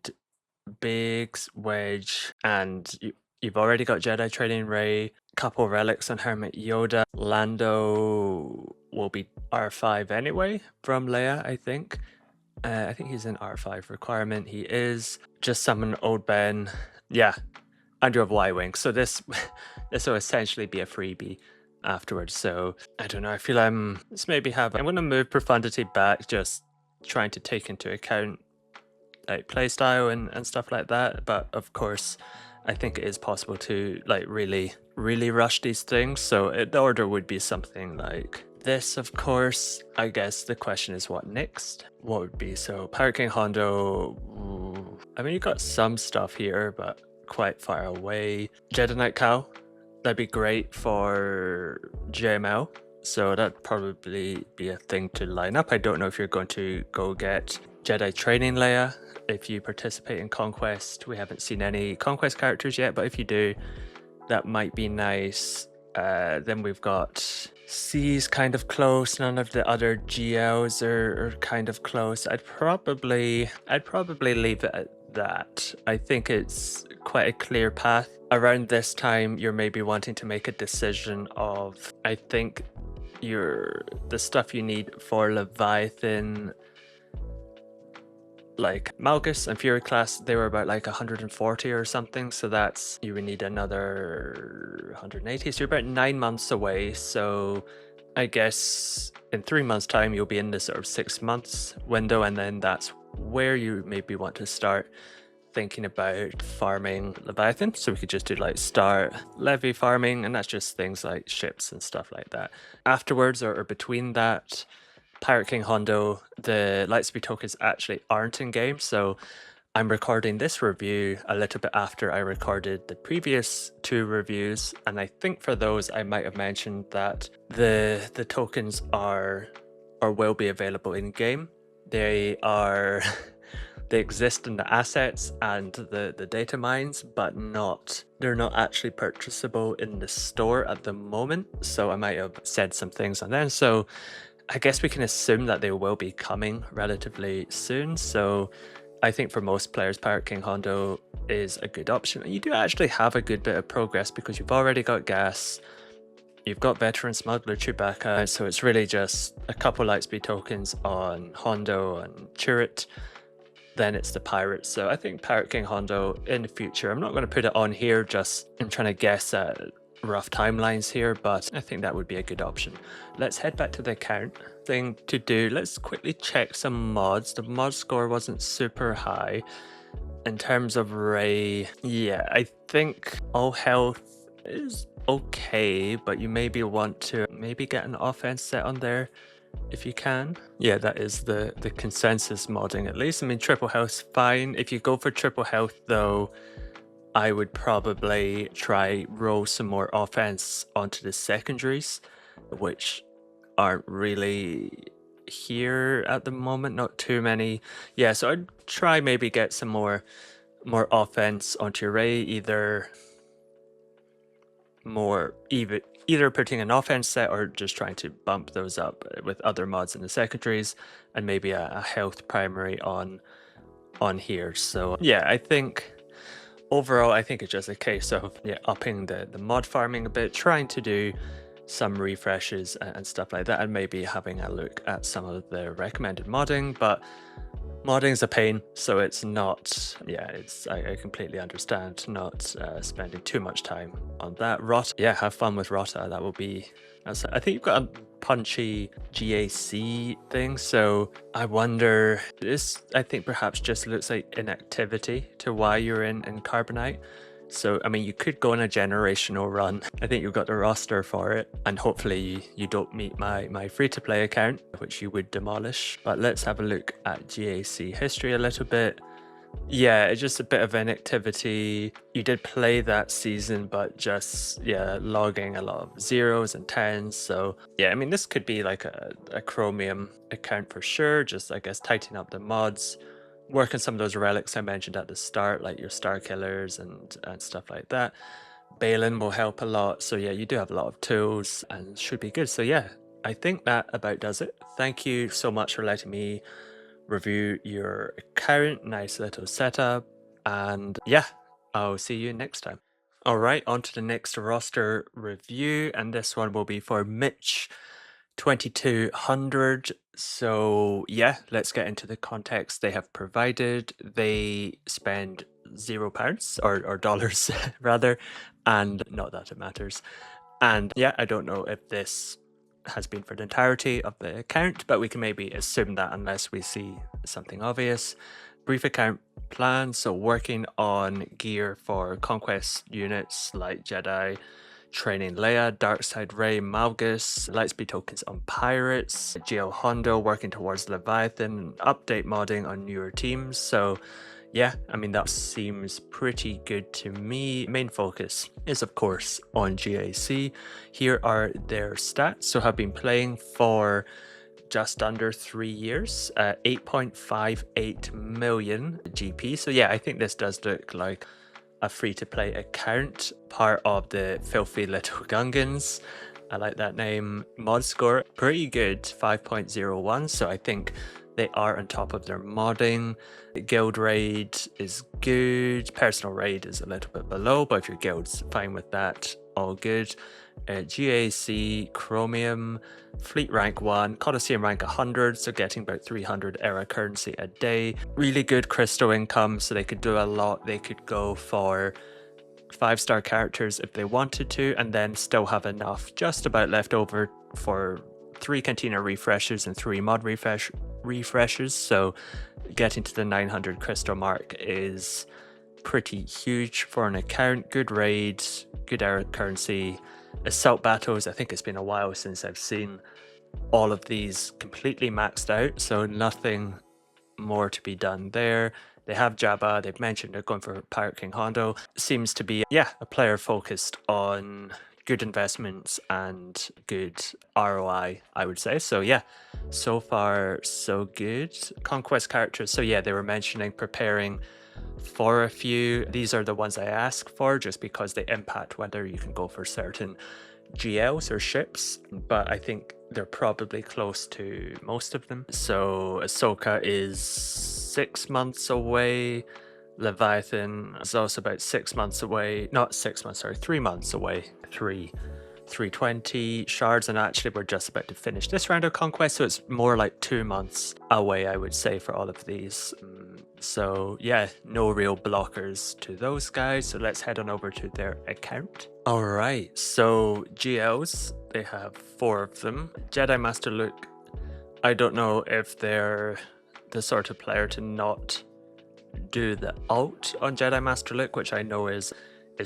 Biggs, Wedge, and you've already got Jedi Training Rey, couple relics on Hermit Yoda. Lando will be R5 anyway from Leia, I think. I think he's an R5 requirement. He is. Just summon Old Ben. Yeah, and you have Y-Wing. So this will essentially be a freebie afterwards. So I don't know. I feel I'm going to move Profundity back, just trying to take into account like playstyle and stuff like that. But of course, I think it is possible to like really rush these things. So the order would be something like this, of course. I guess the question is what next? What would be? So Pirate King Hondo. Ooh. I mean, you got some stuff here, but quite far away. Jedi Knight Cow. That'd be great for JML. So that'd probably be a thing to line up. I don't know if you're going to go get Jedi Training Leia if you participate in Conquest. We haven't seen any Conquest characters yet, but if you do, that might be nice. Then we've got C's kind of close. None of the other GLs are kind of close. I'd probably leave it at that. I think it's quite a clear path. Around this time, you're maybe wanting to make a decision of, I think, the stuff you need for Leviathan, like Malgus and Fury class, they were about like 140 or something, so that's, you would need another 180, so you're about 9 months away. So I guess in 3 months time you'll be in this sort of 6 months window, and then that's where you maybe want to start thinking about farming Leviathan. So we could just do like start levy farming, and that's just things like ships and stuff like that. Afterwards or between that, Pirate King Hondo, the Lightspeed tokens actually aren't in game, so I'm recording this review a little bit after I recorded the previous 2 reviews, and I think for those I might have mentioned that the tokens are or will be available in game. They are they exist in the assets and the data mines, but they're not actually purchasable in the store at the moment. So I might have said some things on them. So I guess we can assume that they will be coming relatively soon. So I think for most players, Pirate King Hondo is a good option. And you do actually have a good bit of progress because you've already got gas, you've got Veteran Smuggler Chewbacca, so it's really just a couple Lightspeed tokens on Hondo and Chirrut. Then it's the pirates. So I think Pirate King Hondo in the future, I'm not going to put it on here, just I'm trying to guess at rough timelines here, but I think that would be a good option. Let's head back to the account. Thing to do, let's quickly check some mods. The mod score wasn't super high. In terms of Rey, yeah, I think all health is okay, but you maybe want to get an offense set on there if you can. Yeah, that is the consensus modding at least. I mean, triple health's fine. If you go for triple health though, I would probably try roll some more offense onto the secondaries, which aren't really here at the moment, not too many. Yeah, so I'd try maybe get some more offense onto your Rey, either putting an offense set or just trying to bump those up with other mods in the secondaries, and maybe a health primary on here. So yeah, I think overall, I think it's just a case of upping the mod farming a bit, trying to do some refreshes and stuff like that, and maybe having a look at some of the recommended modding. But modding is a pain, so it's not, yeah, I completely understand not spending too much time on that. Rota, yeah, have fun with Rota. That will be, I think you've got a punchy GAC thing, so I wonder, this I think perhaps just looks like inactivity to why you're in Carbonite. So, I mean, you could go on a generational run. I think you've got the roster for it, and hopefully you don't meet my free-to-play account, which you would demolish. But let's have a look at GAC history a little bit. Yeah, it's just a bit of inactivity. You did play that season, but just, yeah, logging a lot of zeros and tens. So, yeah, I mean, this could be like a Chromium account for sure. Just, I guess, tightening up the mods, work on some of those relics I mentioned at the start, like your star killers and stuff like that. Balin will help a lot. So yeah, you do have a lot of tools and should be good. So yeah, I think that about does it. Thank you so much for letting me review your account. Nice little setup. And yeah, I'll see you next time. All right, on to the next roster review. And this one will be for Mitch 2200. So yeah, let's get into the context they have provided. They spend £0 or dollars rather, and not that it matters. And yeah, I don't know if this has been for the entirety of the account, but we can maybe assume that unless we see something obvious. Brief account plan, so working on gear for conquest units like Jedi, training Leia, Darkside Ray, Malgus, Lightspeed tokens on pirates, GL Hondo working towards Leviathan, update modding on newer teams. So yeah, I mean, that seems pretty good to me. Main focus is of course on GAC. Here are their stats. So have been playing for just under 3 years, 8.58 million GP. So yeah, I think this does look like a free-to-play account, part of the Filthy Little Gungans. I like that name. Mod score, pretty good, 5.01. So I think they are on top of their modding. Guild raid is good. Personal raid is a little bit below, but if your guild's fine with that, all good. GAC, Chromium, Fleet rank 1, Coliseum rank 100, so getting about 300 era currency a day. Really good crystal income, so they could do a lot. They could go for 5-star characters if they wanted to, and then still have enough just about left over for 3 Cantina refreshes and 3 mod refreshes. So getting to the 900 crystal mark is pretty huge for an account. Good raids, good era currency. Assault battles, I think it's been a while since I've seen all of these completely maxed out, so nothing more to be done there. They have Jabba, they've mentioned they're going for Pirate King Hondo. Seems to be, yeah, a player focused on good investments and good ROI, I would say. So yeah, so far so good. Conquest characters, so yeah, they were mentioning preparing for a few. These are the ones I ask for just because they impact whether you can go for certain GLs or ships, but I think they're probably close to most of them. So Ahsoka is 6 months away. Leviathan is also about 6 months away. Not 6 months, sorry, 3 months away. 320 shards, and actually we're just about to finish this round of conquest, so it's more like 2 months away, I would say, for all of these. So yeah, no real blockers to those guys. So let's head on over to their account. All right, so GLs, they have 4 of them. Jedi Master Luke, I don't know if they're the sort of player to not do the ult on Jedi Master Luke, which I know is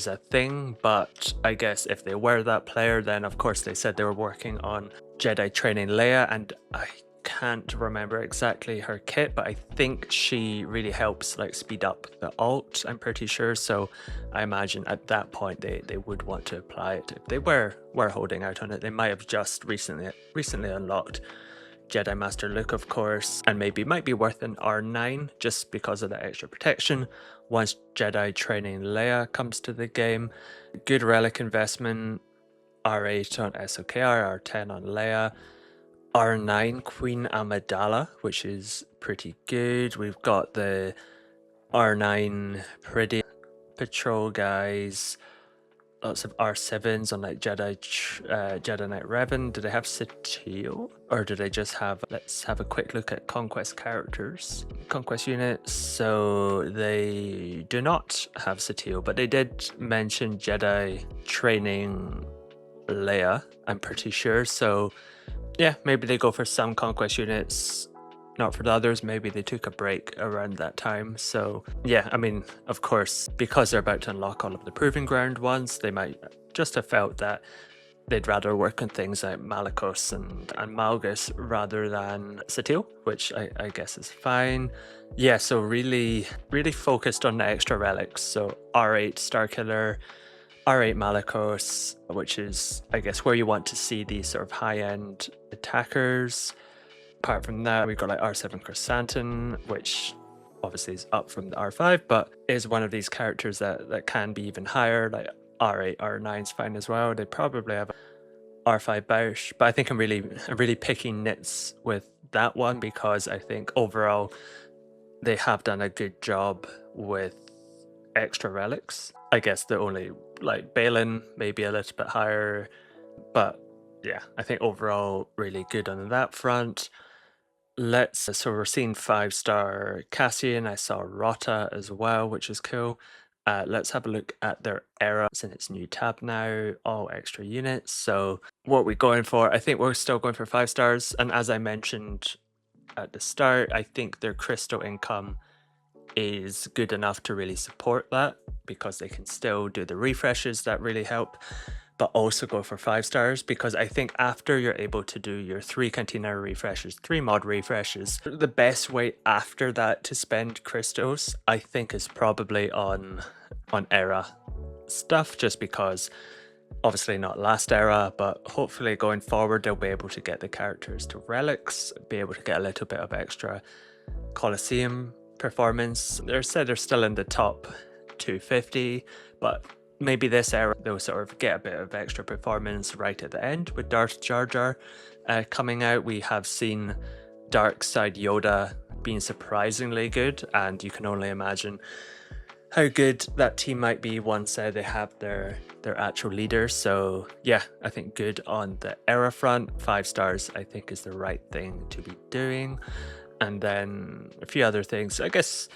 a thing, but I guess if they were that player, then of course they said they were working on Jedi training Leia, and I can't remember exactly her kit, but I think she really helps like speed up the ult, I'm pretty sure. So I imagine at that point they would want to apply it. If they were holding out on it, they might have just recently unlocked Jedi Master Luke, of course, and maybe might be worth an R9 just because of the extra protection once Jedi training Leia comes to the game. Good relic investment, R8 on SWGOH, R10 on Leia, R9 Queen Amidala, which is pretty good. We've got the R9 Pretty Patrol guys, lots of R7s on like Jedi Knight Revan. Do they have Satio? Or do they just have, let's have a quick look at Conquest characters. Conquest units, so they do not have Satio, but they did mention Jedi training Leia, I'm pretty sure. So yeah, maybe they go for some Conquest units, not for the others. Maybe they took a break around that time. So yeah, I mean, of course, because they're about to unlock all of the Proving Ground ones, they might just have felt that they'd rather work on things like Malicos and Malgus rather than Satio, which I guess is fine. Yeah, so really focused on the extra relics. So R8 Starkiller, R8 Malicos, which is, I guess, where you want to see these sort of high-end attackers. Apart from that, we've got like R7 Chrysanthemum, which obviously is up from the R5, but is one of these characters that can be even higher. Like R8, R9 is fine as well. They probably have R5 Bausch, but I think I'm really picking nits with that one because I think overall they have done a good job with extra relics. I guess the only like Balin maybe a little bit higher, but yeah, I think overall really good on that front. So we're seeing 5-star Cassian. I saw Rota as well, which is cool. Let's have a look at their era. It's in its new tab now, all extra units. So what are we going for? I think we're still going for 5 stars. And as I mentioned at the start, I think their crystal income is good enough to really support that because they can still do the refreshes that really help, but also go for 5 stars because I think after you're able to do your 3 cantina refreshes, 3 mod refreshes, the best way after that to spend crystals, I think, is probably on era stuff, just because obviously not last era, but hopefully going forward they'll be able to get the characters to relics, be able to get a little bit of extra Colosseum performance. They're said they're still in the top 250, but maybe this era they'll sort of get a bit of extra performance right at the end with Darth Jar Jar coming out. We have seen Dark Side Yoda being surprisingly good, and you can only imagine how good that team might be once they have their actual leader. So yeah, I think good on the era front. 5 stars I think is the right thing to be doing. And then a few other things. I guess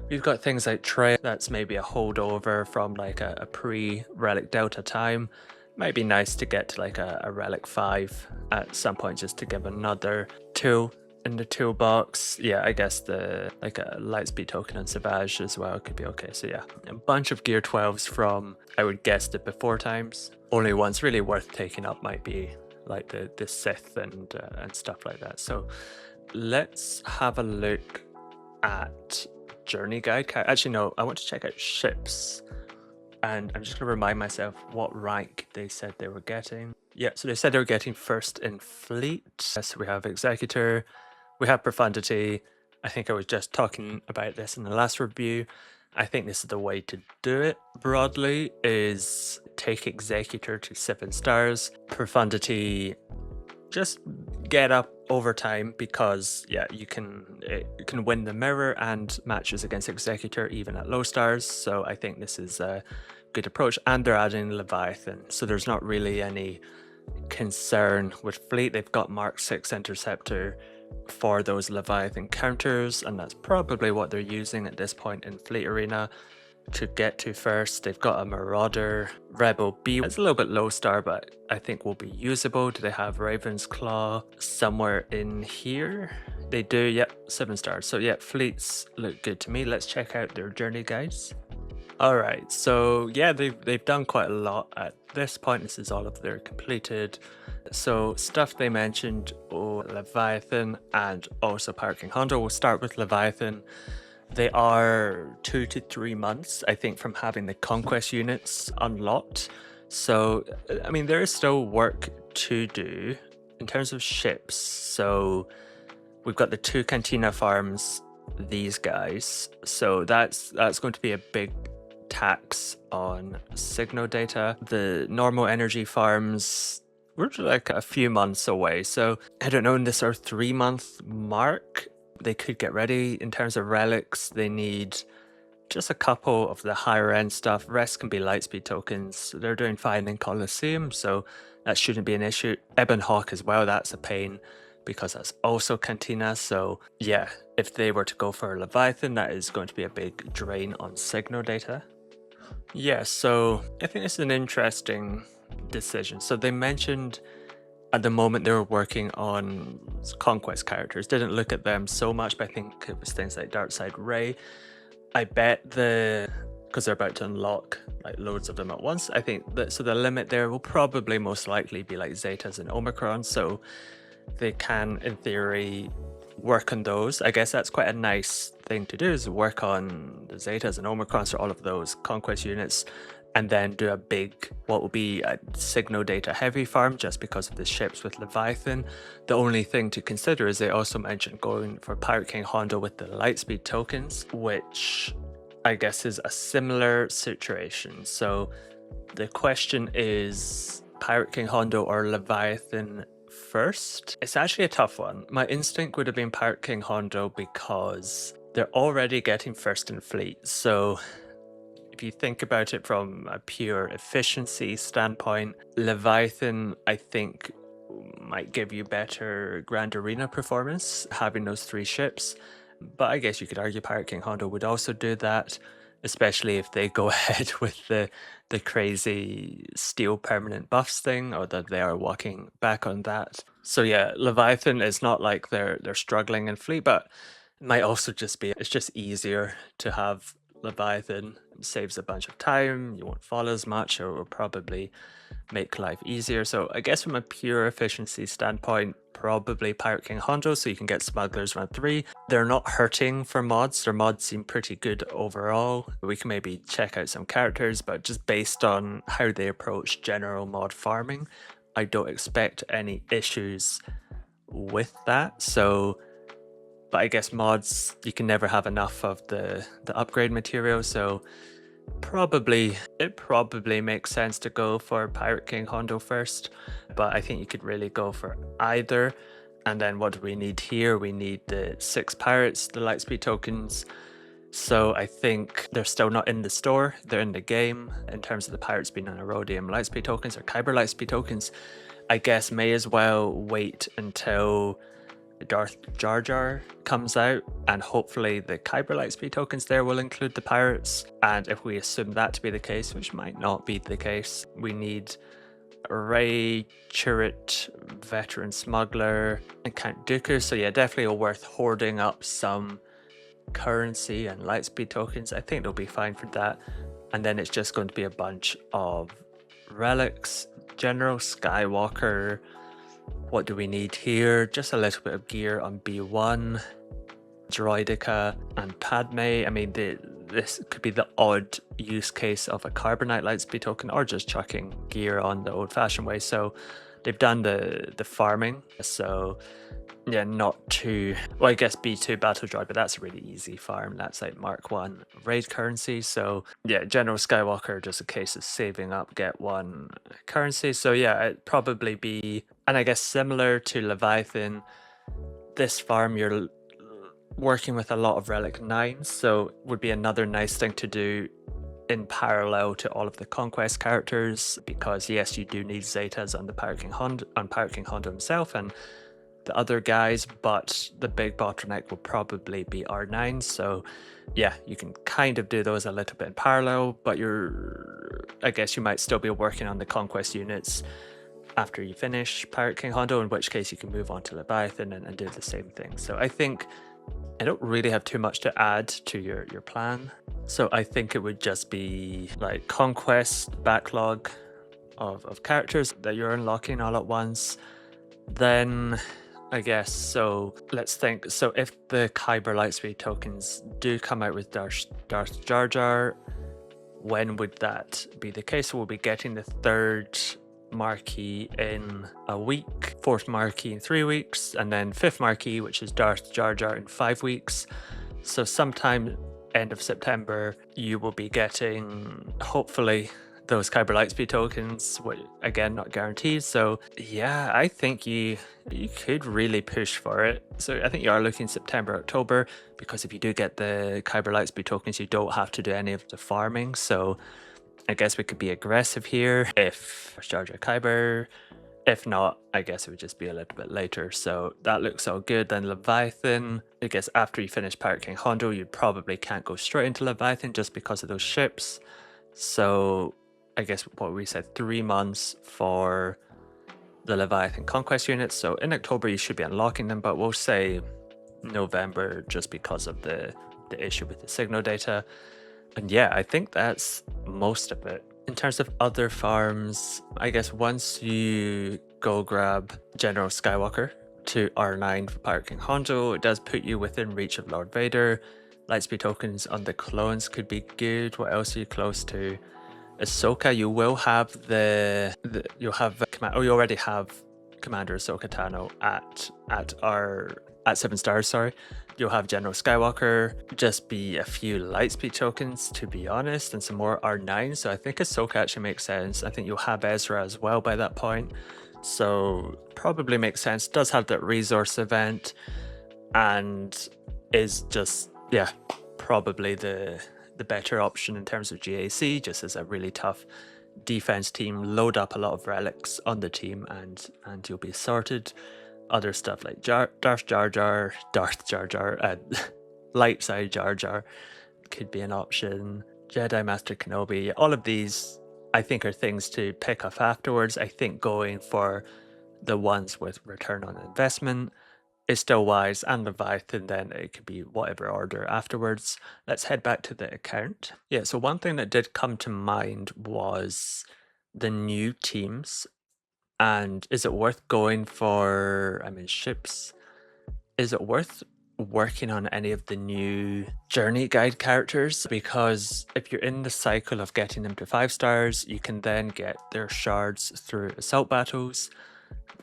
we've got things like Trey, that's maybe a holdover from like a pre-Relic Delta time. Might be nice to get to like a Relic 5 at some point just to give another tool in the toolbox. Yeah, I guess like a Lightspeed token on Savage as well could be okay. So yeah, a bunch of Gear 12s from, I would guess, the before times. Only ones really worth taking up might be like the Sith and stuff like that. So let's have a look at Journey Guide. Actually, no, I want to check out ships. And I'm just going to remind myself what rank they said they were getting. Yeah, so they said they were getting first in fleet. So we have Executor, we have Profundity. I think I was just talking about this in the last review. I think this is the way to do it broadly, is take Executor to 7 stars. Profundity, just get up over time because yeah, you can win the mirror and matches against Executor even at low stars. So I think this is a good approach, and they're adding Leviathan, so there's not really any concern with fleet. They've got Mark 6 Interceptor for those Leviathan counters, and that's probably what they're using at this point in Fleet Arena to get to first. They've got a Marauder Rebel B. It's a little bit low star, but I think will be usable. Do they have Raven's Claw somewhere in here? They do, yep, 7 stars. So yeah, fleets look good to me. Let's check out their journey guides. Alright, so yeah, they've done quite a lot at this point. This is all of their completed. So stuff they mentioned, Leviathan and also Pirate King Hondo. We'll start with Leviathan. They are 2 to 3 months, I think, from having the conquest units unlocked. So, I mean, there is still work to do in terms of ships. So we've got the 2 Cantina farms, these guys. So that's going to be a big tax on signal data. The normal energy farms, we're like a few months away. So I don't know, in this sort of 3-month mark, they could get ready. In terms of relics, they need just a couple of the higher end stuff. Rest can be lightspeed tokens. They're doing fine in Colosseum, so that shouldn't be an issue. Ebon Hawk as well, that's a pain because that's also Cantina. So yeah, if they were to go for Leviathan, that is going to be a big drain on signal data. Yeah, so I think this is an interesting decision. So they mentioned at the moment they were working on conquest characters. Didn't look at them so much, but I think it was things like Darkside Ray. I bet because they're about to unlock like loads of them at once, I think that so the limit there will probably most likely be like Zetas and Omicron, so they can in theory work on those. I guess that's quite a nice thing to do, is work on the Zetas and Omicrons or all of those conquest units, and then do a big, what will be a signal data heavy farm just because of the ships with Leviathan. The only thing to consider is they also mentioned going for Pirate King Hondo with the lightspeed tokens, which I guess is a similar situation. So the question is Pirate King Hondo or Leviathan first? It's actually a tough one. My instinct would have been Pirate King Hondo because they're already getting first in fleet. So if you think about it from a pure efficiency standpoint, Leviathan, I think, might give you better Grand Arena performance, having those 3 ships. But I guess you could argue Pirate King Hondo would also do that, especially if they go ahead with the crazy steel permanent buffs thing, or that they are walking back on that. So yeah, Leviathan is not like they're struggling in fleet, but it might also just be, it's just easier to have Leviathan. It saves a bunch of time, you won't fall as much, or it will probably make life easier. So I guess from a pure efficiency standpoint, probably Pirate King Hondo, so you can get Smugglers round 3. They're not hurting for mods. Their mods seem pretty good overall. We can maybe check out some characters, but just based on how they approach general mod farming, I don't expect any issues with that. So, but I guess mods, you can never have enough of the upgrade material, so it probably makes sense to go for Pirate King Hondo first, but I think you could really go for either. And then what do we need here? We need the 6 pirates, the lightspeed tokens. So I think they're still not in the store, they're in the game in terms of the pirates being an Erodium lightspeed tokens or Kyber lightspeed tokens. I guess may as well wait until Darth Jar Jar comes out, and hopefully the Kyber lightspeed tokens there will include the pirates. And if we assume that to be the case, which might not be the case, we need Ray, Chirrut, Veteran Smuggler, and Count Dooku. So yeah, definitely worth hoarding up some currency and lightspeed tokens. I think they'll be fine for that. And then it's just going to be a bunch of relics. General Skywalker. What do we need here? Just a little bit of gear on B1, Droidica, and Padme. I mean, this could be the odd use case of a Carbonite lightspeed token, or just chucking gear on the old-fashioned way. So they've done the farming. So yeah, not too, well, I guess B2 Battle Droid, but that's a really easy farm. That's like Mark 1 raid currency. So yeah, General Skywalker, just a case of saving up, get 1 currency. So yeah, it'd probably be, and I guess similar to Leviathan, this farm you're working with a lot of Relic 9s, so would be another nice thing to do in parallel to all of the conquest characters, because yes, you do need Zetas on the Pirate King Hondo himself and the other guys, but the big bottleneck will probably be R9. So yeah, you can kind of do those a little bit in parallel, but I guess you might still be working on the conquest units after you finish Pirate King Hondo, in which case you can move on to Leviathan and do the same thing. So I think I don't really have too much to add to your plan. So I think it would just be like conquest backlog of characters that you're unlocking all at once. Then I guess, so let's think. So if the Kyber lightspeed tokens do come out with Darth Jar Jar, when would that be the case? We'll be getting the 3rd marquee in a week, 4th marquee in 3 weeks, and then 5th marquee, which is Darth Jar Jar, in 5 weeks. So sometime end of September, you will be getting, hopefully, those Kyber Lightspeed tokens, again, not guaranteed. So yeah, I think you could really push for it. So I think you are looking September, October, because if you do get the Kyber Lightspeed tokens, you don't have to do any of the farming. So I guess we could be aggressive here if Jar Jar Kyber. If not, I guess it would just be a little bit later. So that looks all good. Then Leviathan, I guess after you finish Pirate King Hondo, you probably can't go straight into Leviathan just because of those ships. So I guess what we said, 3 months for the Leviathan Conquest units. So in October, you should be unlocking them, but we'll say November just because of the issue with the signal data. And yeah, I think that's most of it. In terms of other farms, I guess once you go grab General Skywalker to R9 for Pirate King Hondo, it does put you within reach of Lord Vader. Lightspeed tokens on the clones could be good. What else are you close to? Ahsoka, you will have you already have Commander Ahsoka Tano at 7 stars, sorry. You'll have General Skywalker, just be a few Lightspeed tokens, to be honest, and some more R9. So I think Ahsoka actually makes sense. I think you'll have Ezra as well by that point. So probably makes sense. Does have that resource event and is just, yeah, probably the better option in terms of GAC, just as a really tough defense team. Load up a lot of relics on the team and you'll be sorted. Other stuff like Darth Jar Jar, and Light Side Jar Jar could be an option. Jedi Master Kenobi, all of these I think are things to pick up afterwards. I think going for the ones with return on investment is still wise, and Leviathan, then it could be whatever order afterwards. Let's head back to the account. Yeah, so one thing that did come to mind was the new teams. And is it worth going for, ships? Is it worth working on any of the new journey guide characters? Because if you're in the cycle of getting them to 5 stars, you can then get their shards through assault battles,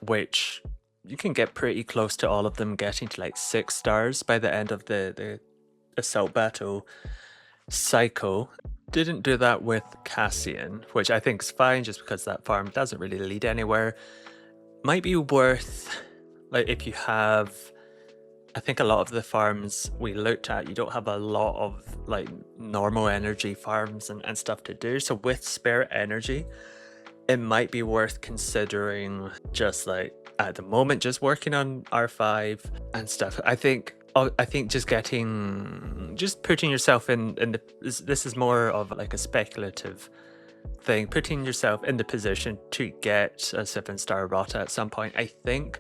which you can get pretty close to all of them getting to like 6 stars by the end of the assault battle cycle. Didn't do that with Cassian, which I think is fine just because that farm doesn't really lead anywhere. Might be worth, like, if you have, I think a lot of the farms we looked at, you don't have a lot of like normal energy farms and stuff to do. So with spare energy, it might be worth considering just like at the moment just working on R5 and stuff. I think just putting yourself in the, this is more of like a speculative thing, putting yourself in the position to get a 7-star Rota at some point. I think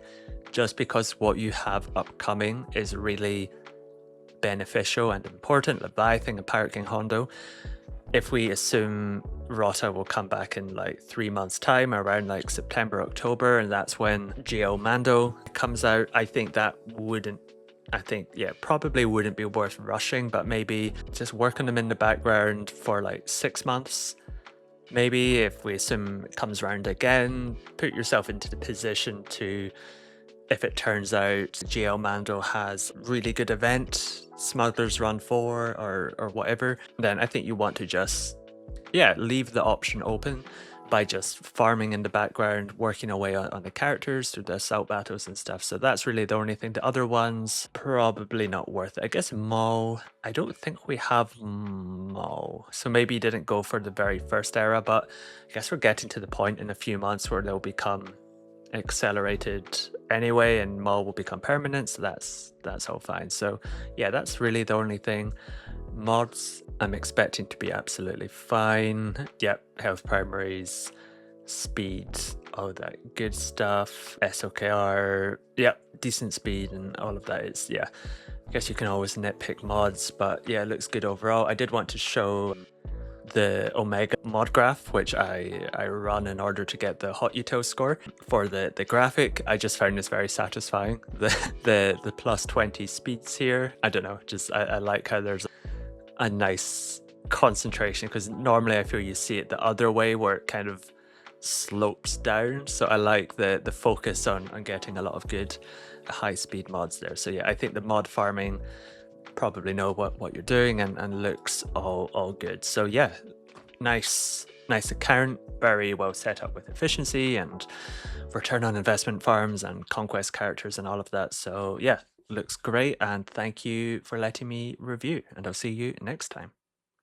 just because what you have upcoming is really beneficial and important, Leviathan and Pirate King Hondo. If we assume Rota will come back in like 3 months time, around like September, October, and that's when GL Mando comes out, I think probably wouldn't be worth rushing, but maybe just work on them in the background for like 6 months. Maybe if we assume it comes around again, put yourself into the position to, if it turns out GL Mando has really good event, Smuggler's Run 4 or whatever, then I think you want to just, leave the option open by just farming in the background, working away on the characters through the assault battles and stuff. So that's really the only thing. The other ones, probably not worth it. I guess Maul, I don't think we have Maul. So maybe you didn't go for the very first era, but I guess we're getting to the point in a few months where they'll become accelerated anyway, and Maul will become permanent, so that's all fine. So yeah, that's really the only thing. Mods, I'm expecting to be absolutely fine. Yep, health primaries, speed, all that good stuff. SOKR, yep, decent speed and all of that is, I guess you can always nitpick mods, but yeah, it looks good overall. I did want to show the Omega mod graph, which I run in order to get the hot util score for the graphic. I just found this very satisfying. The plus 20 speeds here, I don't know, just I like how there's a nice concentration, because normally I feel you see it the other way where it kind of slopes down. So I like the focus on getting a lot of good high speed mods there. So yeah, I think the mod farming probably know what you're doing and looks all good. So yeah, nice nice account, very well set up with efficiency and return on investment farms and conquest characters and all of that. So yeah, looks great. And thank you for letting me review, and I'll see you next time.